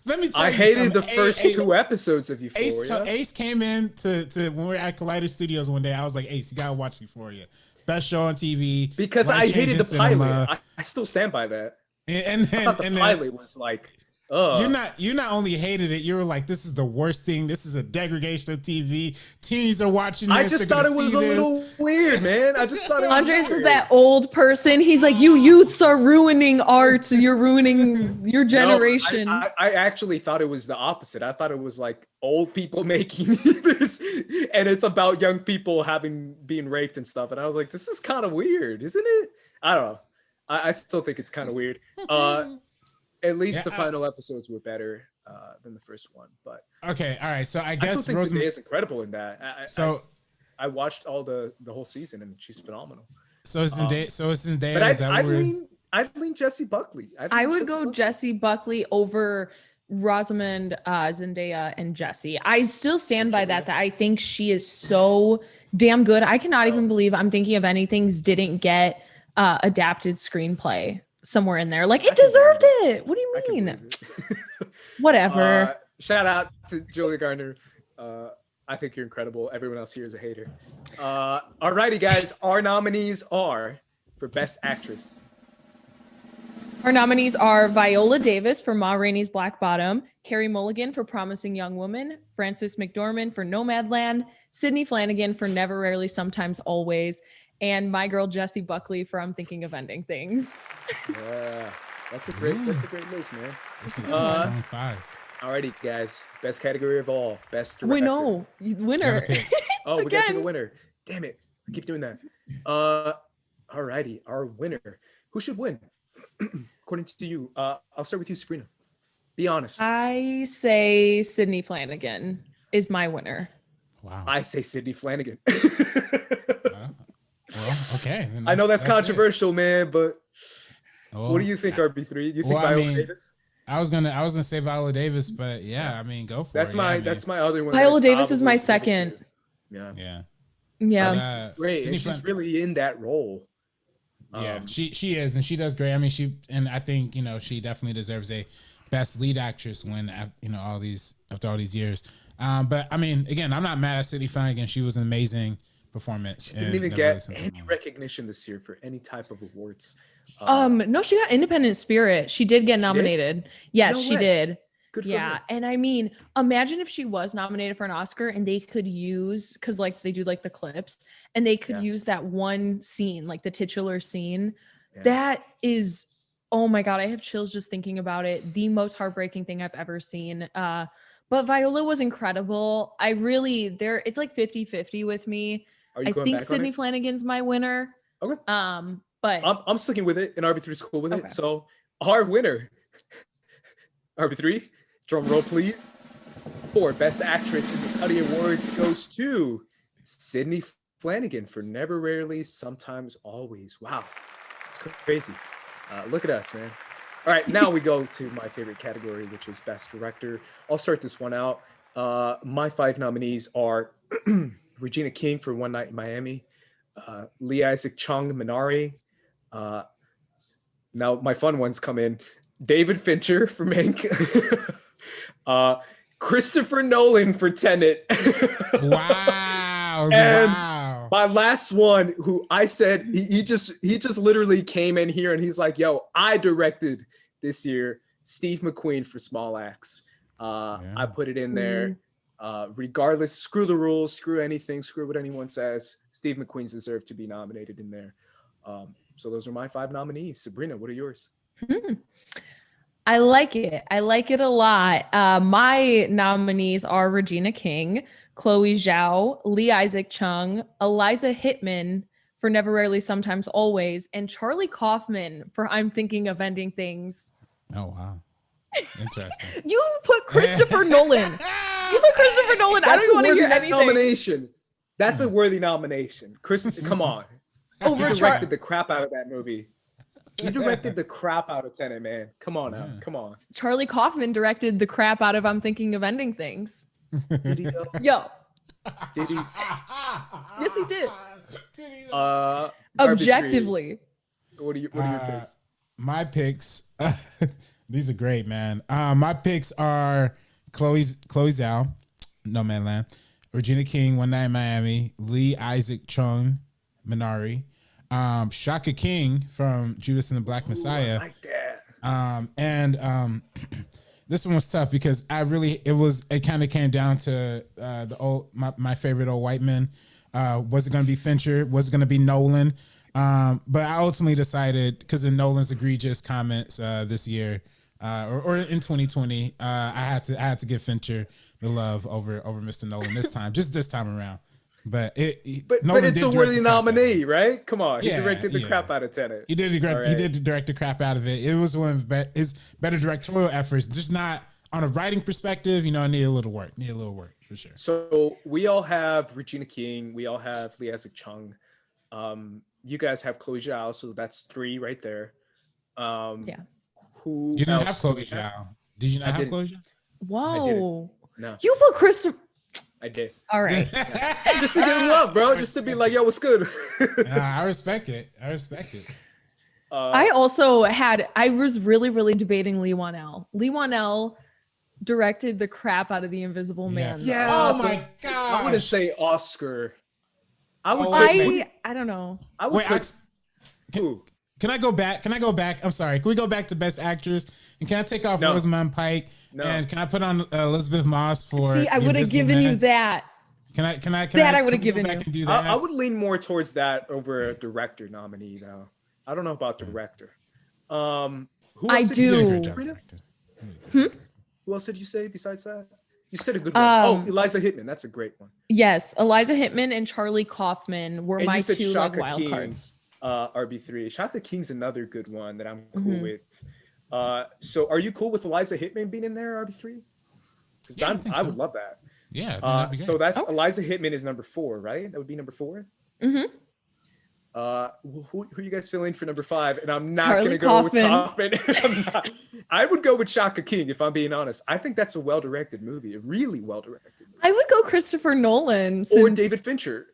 Let me tell you. I hated the first 2 episodes of Euphoria. Ace came in to when we were at Collider Studios one day. I was like, Ace, you gotta watch Euphoria. Best show on TV. Because I hated the pilot. I still stand by that. And then I thought the pilot was like. You not only hated it, you were like, this is the worst thing. This is a degradation of TV. Teens are watching this. I just thought it was a little weird, man. I just thought it was Andres is that old person. He's like, you youths are ruining art. You're ruining your generation. No, I actually thought it was the opposite. I thought it was like old people making this, and it's about young people being raped and stuff. And I was like, this is kind of weird, isn't it? I don't know. I still think it's kind of weird. At least the final episodes were better than the first one, but okay, all right. So I guess I still think Zendaya is incredible in that. I watched all the whole season and she's phenomenal. So Zendaya. But I'd lean Jessie Buckley. I would go Jessie Buckley over Rosamund, Zendaya, and Jessie. I still stand by that I think she is so damn good. I cannot even believe I'm Thinking of Anything's didn't get adapted screenplay somewhere in there. Like, it deserved it. What do you mean? Whatever. Shout out to Julia Garner. I think you're incredible. Everyone else here is a hater. Alrighty, guys. Our nominees are for Best Actress. Our nominees are Viola Davis for Ma Rainey's Black Bottom, Carey Mulligan for Promising Young Woman, Frances McDormand for Nomadland, Sydney Flanagan for Never, Rarely, Sometimes, Always, and my girl Jessie Buckley for I'm Thinking of Ending Things. Yeah, that's a great list, man. This is a 5. Alrighty, guys. Best category of all. Best director. We know. Winner. Oh, we gotta pick a winner. Damn it. I keep doing that. Alrighty, our winner. Who should win? According to you. I'll start with you, Sabrina. Be honest. I say Sydney Flanagan is my winner. Wow. I say Sydney Flanagan. Well, okay. I know that's controversial, man, but what do you think, RB3? You think Viola Davis? I was gonna say Viola Davis, but yeah, I mean, go for it. That's my other one. Viola Davis is my second. Yeah. But, great. And she's really in that role. Yeah, she is, and she does great. I mean, I think she definitely deserves a Best Lead Actress win. After all these years. But I mean, again, I'm not mad at Sydney Flanagan. She was an amazing performance. She didn't even get any recognition this year for any type of awards. No, she got Independent Spirit. She did get nominated. Yes, she did. Good for her. And I mean, imagine if she was nominated for an Oscar and they could use, because like they do like the clips, and they could use that one scene, like the titular scene. That is, oh my God, I have chills just thinking about it. The most heartbreaking thing I've ever seen. But Viola was incredible. It's like 50-50 with me. I think Sydney Flanagan's my winner. Okay. But I'm sticking with it, and RB3 is cool with it. So our winner RB3, drum roll, please. For Best Actress in the Cutty Awards goes to Sydney Flanagan for Never, Rarely, Sometimes, Always. Wow, it's crazy. Look at us, man. All right, now we go to my favorite category, which is Best Director. I'll start this one out. My 5 nominees are Regina King for One Night in Miami, Lee Isaac Chung, Minari. Now my fun ones come in. David Fincher for Mank. Christopher Nolan for Tenet. Wow. And wow. my last one, who I said, he just literally came in here and he's like, yo, I directed this year, Steve McQueen for Small Axe. I put it in there. Regardless, screw the rules, screw anything, screw what anyone says. Steve McQueen's deserved to be nominated in there. So those are my 5 nominees. Sabrina, what are yours? I like it. I like it a lot. My nominees are Regina King, Chloe Zhao, Lee Isaac Chung, Eliza Hittman for Never, Rarely, Sometimes, Always, and Charlie Kaufman for I'm Thinking of Ending Things. Oh, wow. Interesting. You put Christopher Nolan. You put Christopher Nolan. I don't even want to hear anything. Nomination. That's a worthy nomination. Chris, come on. You directed the crap out of that movie. You directed the crap out of Tenet, man. Come on now. Come on. Charlie Kaufman directed the crap out of I'm Thinking of Ending Things. Did he though? Yo. Did he? Yes, he did. RB3, Objectively. what are your picks? My picks, these are great, man. My picks are Chloe Zhao, No Man Land, Regina King, One Night in Miami, Lee Isaac Chung, Minari, Shaka King from Judas and the Black Messiah. I like that. And this one was tough because it kind of came down to my favorite old white men. Was it going to be Fincher? Was it going to be Nolan? But I ultimately decided, because of Nolan's egregious comments this year, or in 2020, I had to give Fincher the love over Mr. Nolan this time, just this time around. But it's a worthy nominee, right? Come on, he directed the crap out of Tenet. He did direct the crap out of it. It was one of his better directorial efforts, just not on a writing perspective. Need a little work. For sure. So we all have Regina King. We all have Lee Isaac Chung. You guys have Chloe Zhao, so that's 3 right there. Who you didn't else have Chloe Zhao? Did you not have Chloe Zhao? Whoa. No. You put Christopher. I did. All right. Just to get him love, bro. Just to be like, yo, what's good? I respect it. I was really, really debating Lee Wanell. Lee Wanell directed the crap out of The Invisible Man. Yeah. Oh my god. I wouldn't say Oscar. I would. I don't know. I would. Can I go back? I'm sorry. Can we go back to Best Actress? And can I take off Rosamund Pike? No. And can I put on Elizabeth Moss for? See, I would have given you that. I would have given you. I would lean more towards that over a director nominee, though. I don't know about director. Who else I do. Who else did you say besides that? You said a good one. Eliza Hittman. That's a great one. Yes, Eliza Hittman and Charlie Kaufman were my 2 wild King, cards. RB3. Shaka King's another good one that I'm cool with. So are you cool with Eliza Hittman being in there, RB3? Because I would love that. Yeah. So that's Eliza Hittman is number 4, right? That would be number 4. Mm-hmm. Who are you guys feeling for number 5? And I'm not going to go with Kaufman. I would go with Shaka King, if I'm being honest. I think that's a well-directed movie, a really well-directed movie. I would go Christopher Nolan. Or David Fincher.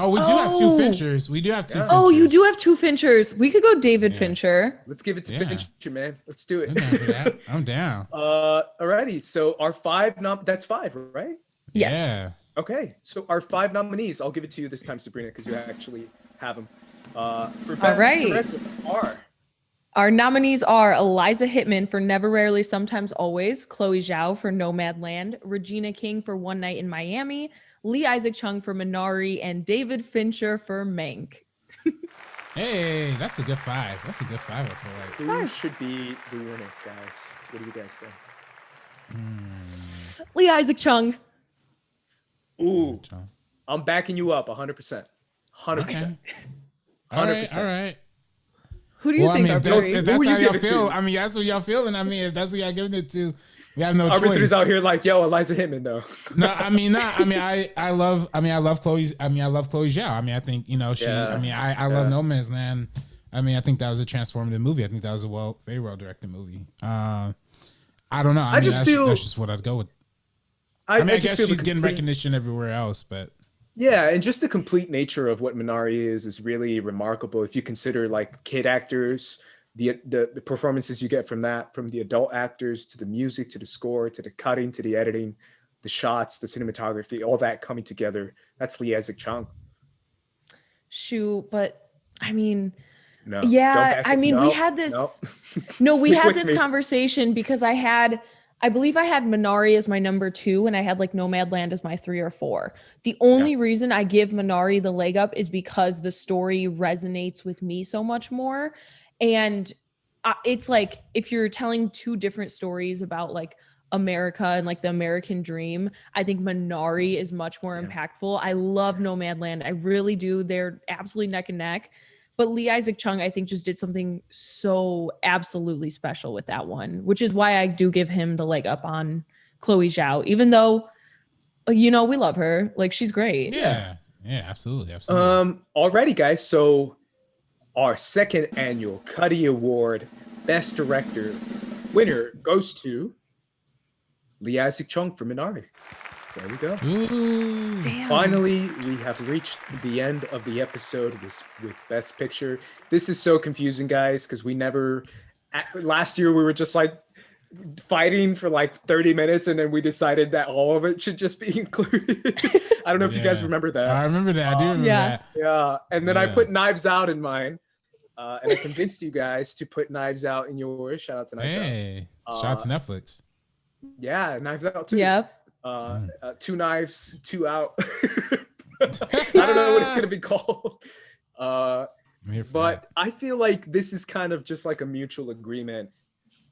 Oh, we do have 2 Finchers. We do have 2 Finchers. Oh, you do have 2 Finchers. We could go David Fincher. Let's give it to Fincher, man. Let's do it. I'm down. Alrighty. So our 5 that's 5, right? Yes. Yeah. Okay. So our 5 nominees, I'll give it to you this time, Sabrina, because you actually have them. For Best Director our nominees are Eliza Hittman for Never, Rarely, Sometimes, Always, Chloe Zhao for Nomadland, Regina King for One Night in Miami, Lee Isaac Chung for Minari, and David Fincher for Mank. Hey, that's a good 5. I feel like. Who should be the winner, guys? What do you guys think? Lee Isaac Chung. Ooh, I'm backing you up 100%. 100%. Okay. All right. Who do you think? If that's Who how you y'all give it feel, to? I mean, that's what y'all feeling. I mean, if that's what y'all giving it to, we have no Arbitrator's choice. out here like, yo, Eliza Hittman though. No, I mean, not. I mean, I love Chloe Zhao. I mean, I think, you know, she. Yeah. I mean, I love No Man's Land. I mean, I think that was a transformative movie. I think that was a very well directed movie. I don't know. I just feel that's just what I'd go with. I guess she's getting recognition everywhere else, but yeah, and just the complete nature of what Minari is really remarkable. If you consider like kid actors, the performances you get from that, from the adult actors to the music, to the score, to the cutting, to the editing, the shots, the cinematography, all that coming together. That's Lee Isaac Chung. Shoot, but I mean, no, yeah, I mean, we had this. No, we had this conversation because I believe I had Minari as my number 2 and I had like Nomadland as my 3 or 4. The only reason I give Minari the leg up is because the story resonates with me so much more. And it's like, if you're telling 2 different stories about like America and like the American dream, I think Minari is much more impactful. I love Nomadland. I really do. They're absolutely neck and neck. But Lee Isaac Chung, I think, just did something so absolutely special with that one, which is why I do give him the leg up on Chloe Zhao, even though, you know, we love her. Like, she's great. Yeah, absolutely. Alrighty, guys. So our second annual Cutty Award Best Director winner goes to Lee Isaac Chung for Minari. There we go. Ooh. Damn. Finally, we have reached the end of the episode with Best Picture. This is so confusing, guys, because last year we were just like fighting for like 30 minutes and then we decided that all of it should just be included. I don't know if you guys remember that. I remember that. I do remember that. Yeah. And then I put Knives Out in mine. And I convinced you guys to put Knives Out in yours. Shout out to Knives Out. Shout out to Netflix. Yeah, Knives Out too. Yep. 2 knives, 2 out. I don't know what it's gonna be called. But I feel like this is kind of just like a mutual agreement.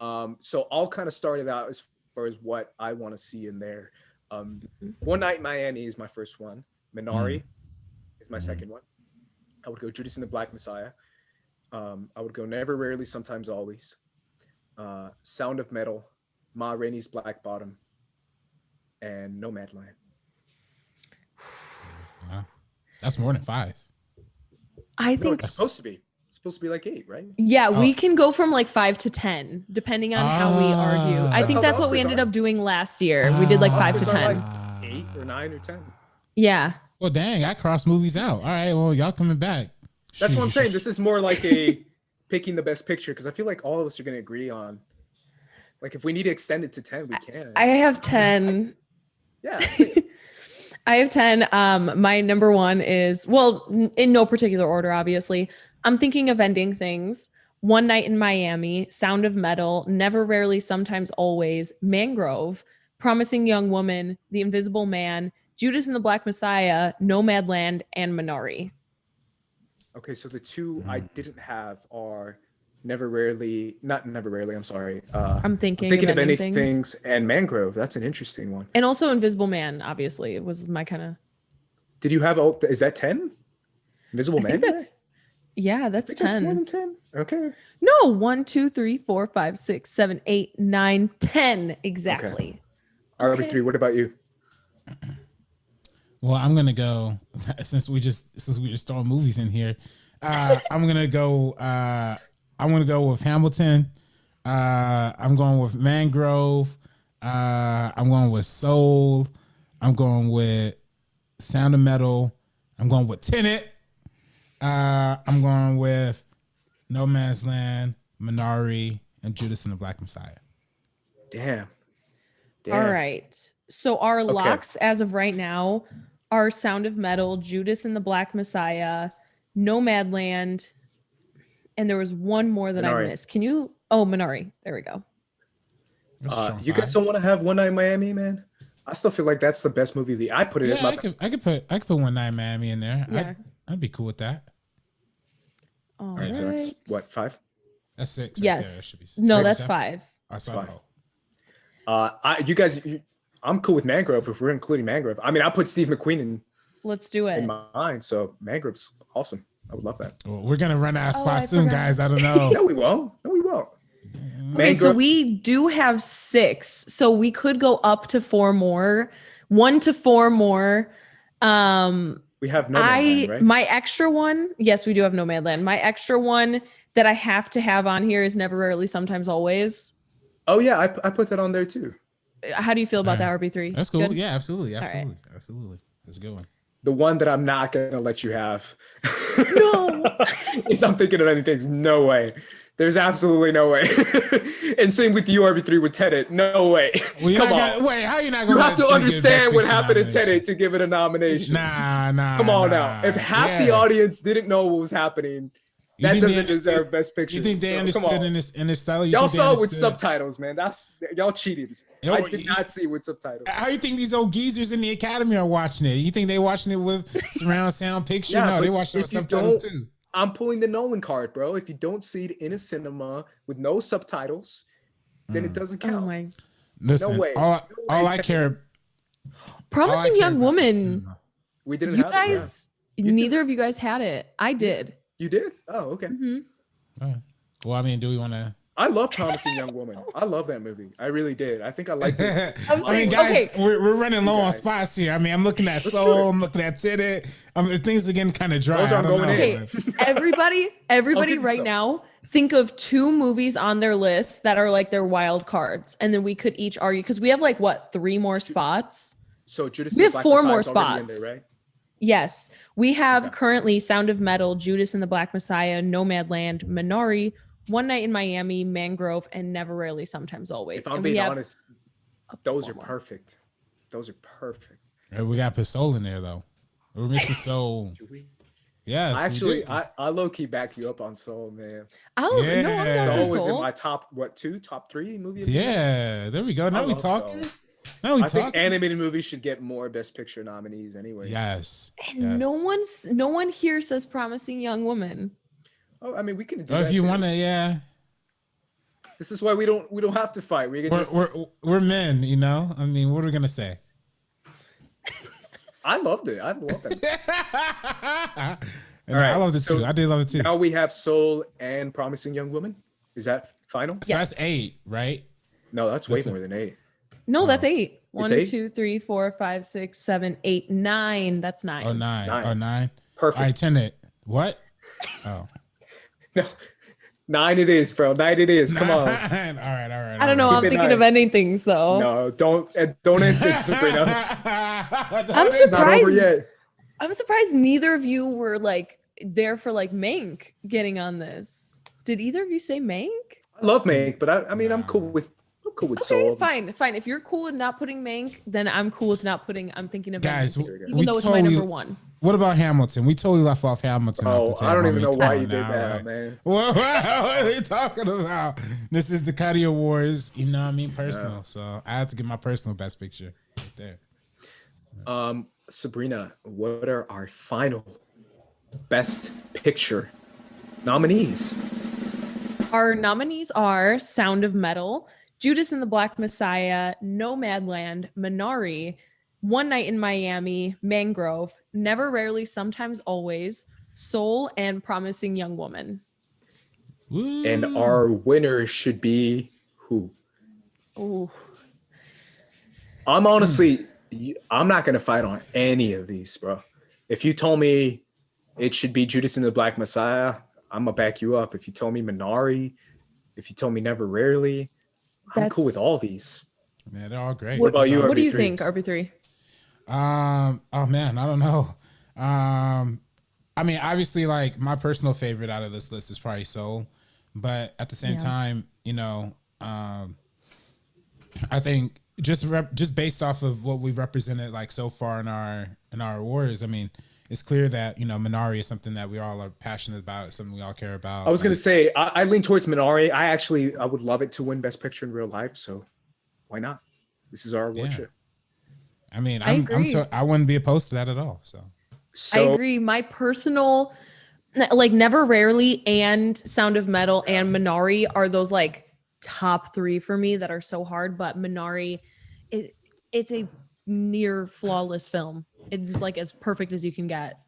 So I'll kind of start it out as far as what I want to see in there. One Night in Miami is my first one. Minari is my second one. I would go Judas and the Black Messiah. I would go Never, Rarely, Sometimes, Always. Sound of Metal, Ma Rainey's Black Bottom, and Nomadland. Wow. That's more than 5. I think it's supposed to be. It's supposed to be like 8, right? Yeah, we can go from like 5 to 10, depending on how we argue. I think that's what we ended up doing last year. We did like 5 to 10. Like 8 or 9 or 10. Yeah. Well, dang, I crossed movies out. All right, well, y'all coming back. That's what I'm saying. This is more like a picking the best picture, because I feel like all of us are going to agree on, like, if we need to extend it to 10, we can. I have 10. I have 10. My number 1 is, well, in no particular order, obviously. I'm thinking of Ending Things, One Night in Miami, Sound of Metal, Never, Rarely, Sometimes, Always, Mangrove, Promising Young Woman, The Invisible Man, Judas and the Black Messiah, Nomadland, and Minari. Okay, so the 2 I didn't have are Never, Rarely, not Never, Rarely, I'm sorry. I'm thinking of Ending Things and Mangrove. That's an interesting one. And also Invisible Man, obviously. It was my kind of... Did you have, is that 10? Invisible Man? That's 10. That's more than 10? Okay. No, 1, 2, 3, 4, 5, 6, 7, 8, 9, 10. Exactly. Okay. RB3, what about you? Well, I'm gonna go since we just throwing movies in here. I'm gonna go with Hamilton. I'm going with Mangrove. I'm going with Soul. I'm going with Sound of Metal. I'm going with Tenet. I'm going with No Man's Land, Minari, and Judas and the Black Messiah. Damn. All right. So our locks as of right now are Sound of Metal, Judas and the Black Messiah, Nomadland, and there was one more that I missed. Can you? Oh, Minari. There we go. You guys don't want to have One Night in Miami, man? I still feel like that's the best movie of the. I put it as my. I could put One Night in Miami in there. Yeah. I'd be cool with that. All right. So that's what, 5? That's 6. Yes. Right there. Should be no, 6, that's 7. 5. I saw 5. You guys, I'm cool with Mangrove if we're including Mangrove. I mean, I put Steve McQueen Let's do it. in mine, so Mangrove's awesome. I would love that. Well, we're gonna run out of spots I soon, forgot. guys. I don't know. No, we won't. No, we won't. Okay, so Mangrove- we do have 6, so we could go up to 4 more, 1 to 4 more. We have Nomadland, right? My extra one, yes, we do have Nomadland. My extra one that I have to have on here is Never, Rarely, Sometimes, Always. Oh yeah, I put that on there too. How do you feel about that, RB3? That's cool. Good? Yeah, absolutely. right. Absolutely. That's a good one. The one that I'm not gonna let you have. No. is I'm thinking of anything. No way. There's absolutely no way. And same with you, RB3 with Tenet. No way. Well, Come on. Wait, how you not You gonna? have to let Tenet get understand Best what Picture happened in nomination? Tenet to give it a nomination. Nah. Come on now. If half the audience didn't know what was happening, You that think they doesn't deserve understood- Best Picture. You think they So, come understood on. in this style? You Y'all think they saw it with understood? subtitles, man. Y'all cheated. Yo, I did not see it with subtitles. How you think these old geezers in the Academy are watching it? You think they watching it with surround sound picture? Yeah, No, they but watching it with if you subtitles don't- too. I'm pulling the Nolan card, bro. If you don't see it in a cinema with no subtitles, then it doesn't count. Oh my. Listen, way. all No way. I care. Promising all I care Young about is Woman. cinema. We didn't You have guys, neither of you guys had it. I did. it. Yeah. You did? Oh, okay. Mhm. Well, I mean, do we want to? I love Promising Young Woman. I love that movie. I really did. I think I liked it. I'm I mean, saying, guys, okay. we're running low on guys. spots here. I mean, I'm looking at Let's do Soul, it. I'm looking at Tenet. Things are getting kind of dry. Those I aren't don't going know. in. Okay, everybody you right some. now, think of 2 movies on their list that are like their wild cards, and then we could each argue because we have like what 3 more spots. So Judas We and the have Black 4 more Messiah's already in spots. there, right? Yes, we have Okay. currently Sound of Metal, Judas and the Black Messiah, Nomadland, Minari, One Night in Miami, Mangrove, and Never, Rarely, Sometimes, Always. If I'm And being we have honest, those are perfect. Those are perfect. We got to put Soul in there though. We're missing Soul. Do we? Yes, Actually, we do. I low key back you up on Soul, man. Oh Yeah. no, I'm down for Soul was in Soul. my top top 3 movie. of the year? Yeah, there we go. Now I we love talking. Soul. Now we I think talking. animated movies should get more Best Picture nominees anyway. Yes. And yes. no one here says Promising Young Woman. Oh, I mean, we can do Or that if you too. want to, yeah. This is why we don't have to fight. We can just. We're men, you know. I mean, what are we gonna say? I loved it. I love it. And All right, I loved it so too. I did love it too. Now we have Soul and Promising Young Woman. Is that final? So that's 8, right? No, that's way more than 8. No, that's 8. 1, 8? 2, 3, 4, 5, 6, 7, 8, 9. That's 9. Oh, 9. Nine. Oh, 9. Perfect. All right, Tenet. What? Oh. No, 9 it is, bro. 9 it is. Come on. All right. I don't know. Keep I'm it thinking nine. of ending things though. No, don't end things, Sabrina. I'm It's not over surprised. yet. I'm surprised neither of you were like there for like Mank getting on this. Did either of you say Mank? I love Mank, but I mean, I'm cool with Okay, Soul. fine. If you're cool with not putting Mank, then I'm cool with not putting. I'm thinking of Guys, Mank, we even though it's my totally- number 1. What about Hamilton? We totally left off Hamilton. off the Oh, table. I don't even know mean, why come you did on that, like- man. What are we talking about? This is the Cutty Awards. You know what I mean? Personal. So I had to get my personal Best Picture right there. Sabrina, what are our final Best Picture nominees? Our nominees are Sound of Metal, Judas and the Black Messiah, Nomadland, Minari, One Night in Miami, Mangrove, Never, Rarely, Sometimes, Always, Soul, and Promising Young Woman. Woo. And our winner should be who? Ooh. I'm honestly, I'm not gonna fight on any of these, bro. If you told me it should be Judas and the Black Messiah, I'm gonna back you up. If you told me Minari, if you told me Never Rarely, I'm cool with all these. Man, they're all great. What about you, What do you RB3s? think, RB3? Oh man, I don't know. I mean, obviously, like my personal favorite out of this list is probably Soul, but at the same Yeah. time, you know, I think just based off of what we've represented like so far in our awards, I mean, it's clear that, you know, Minari is something that we all are passionate about, something we all care about. I was gonna Like, say I lean towards Minari. I would love it to win Best Picture in real life. So why not? This is our award Yeah. show. I mean, I agree. I wouldn't be opposed to that at all. So I So agree. My personal, like Never, Rarely, and Sound of Metal and Minari are those like top 3 for me that are so hard. But Minari, it's a near flawless film. It's like as perfect as you can get.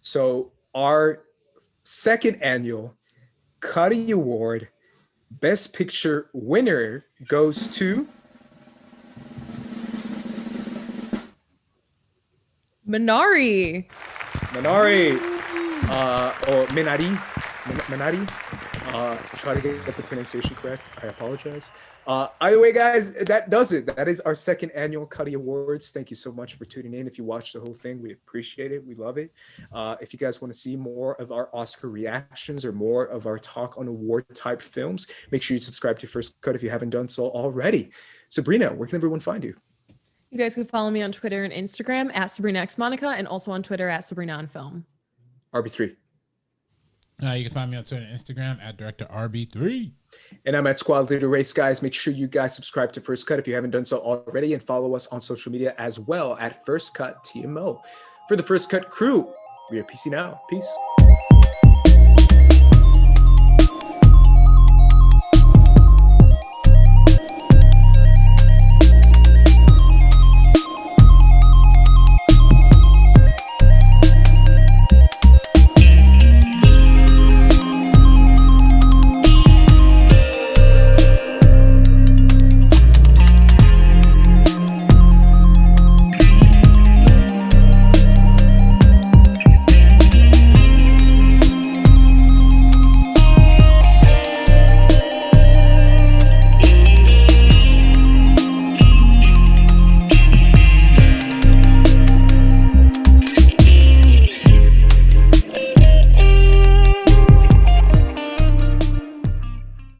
So our second annual Cutty Award Best Picture winner goes to Minari. Or Minari. Try to get the pronunciation correct. I apologize. Either way, guys, that does it. That is our second annual Cutty Awards. Thank you so much for tuning in. If you watched the whole thing, we appreciate it. We love it. If you guys want to see more of our Oscar reactions or more of our talk on award type films, make sure you subscribe to First Cut if you haven't done so already. Sabrina, where can everyone find you? You guys can follow me on Twitter and Instagram at Sabrina X Monica, and also on Twitter at Sabrina on Film. RB3. You can find me on Twitter and Instagram at Director RB3. And I'm at Squad Leader Race, guys. Make sure you guys subscribe to First Cut if you haven't done so already, and follow us on social media as well at First Cut TMO. For the First Cut crew, we are PC now. Peace.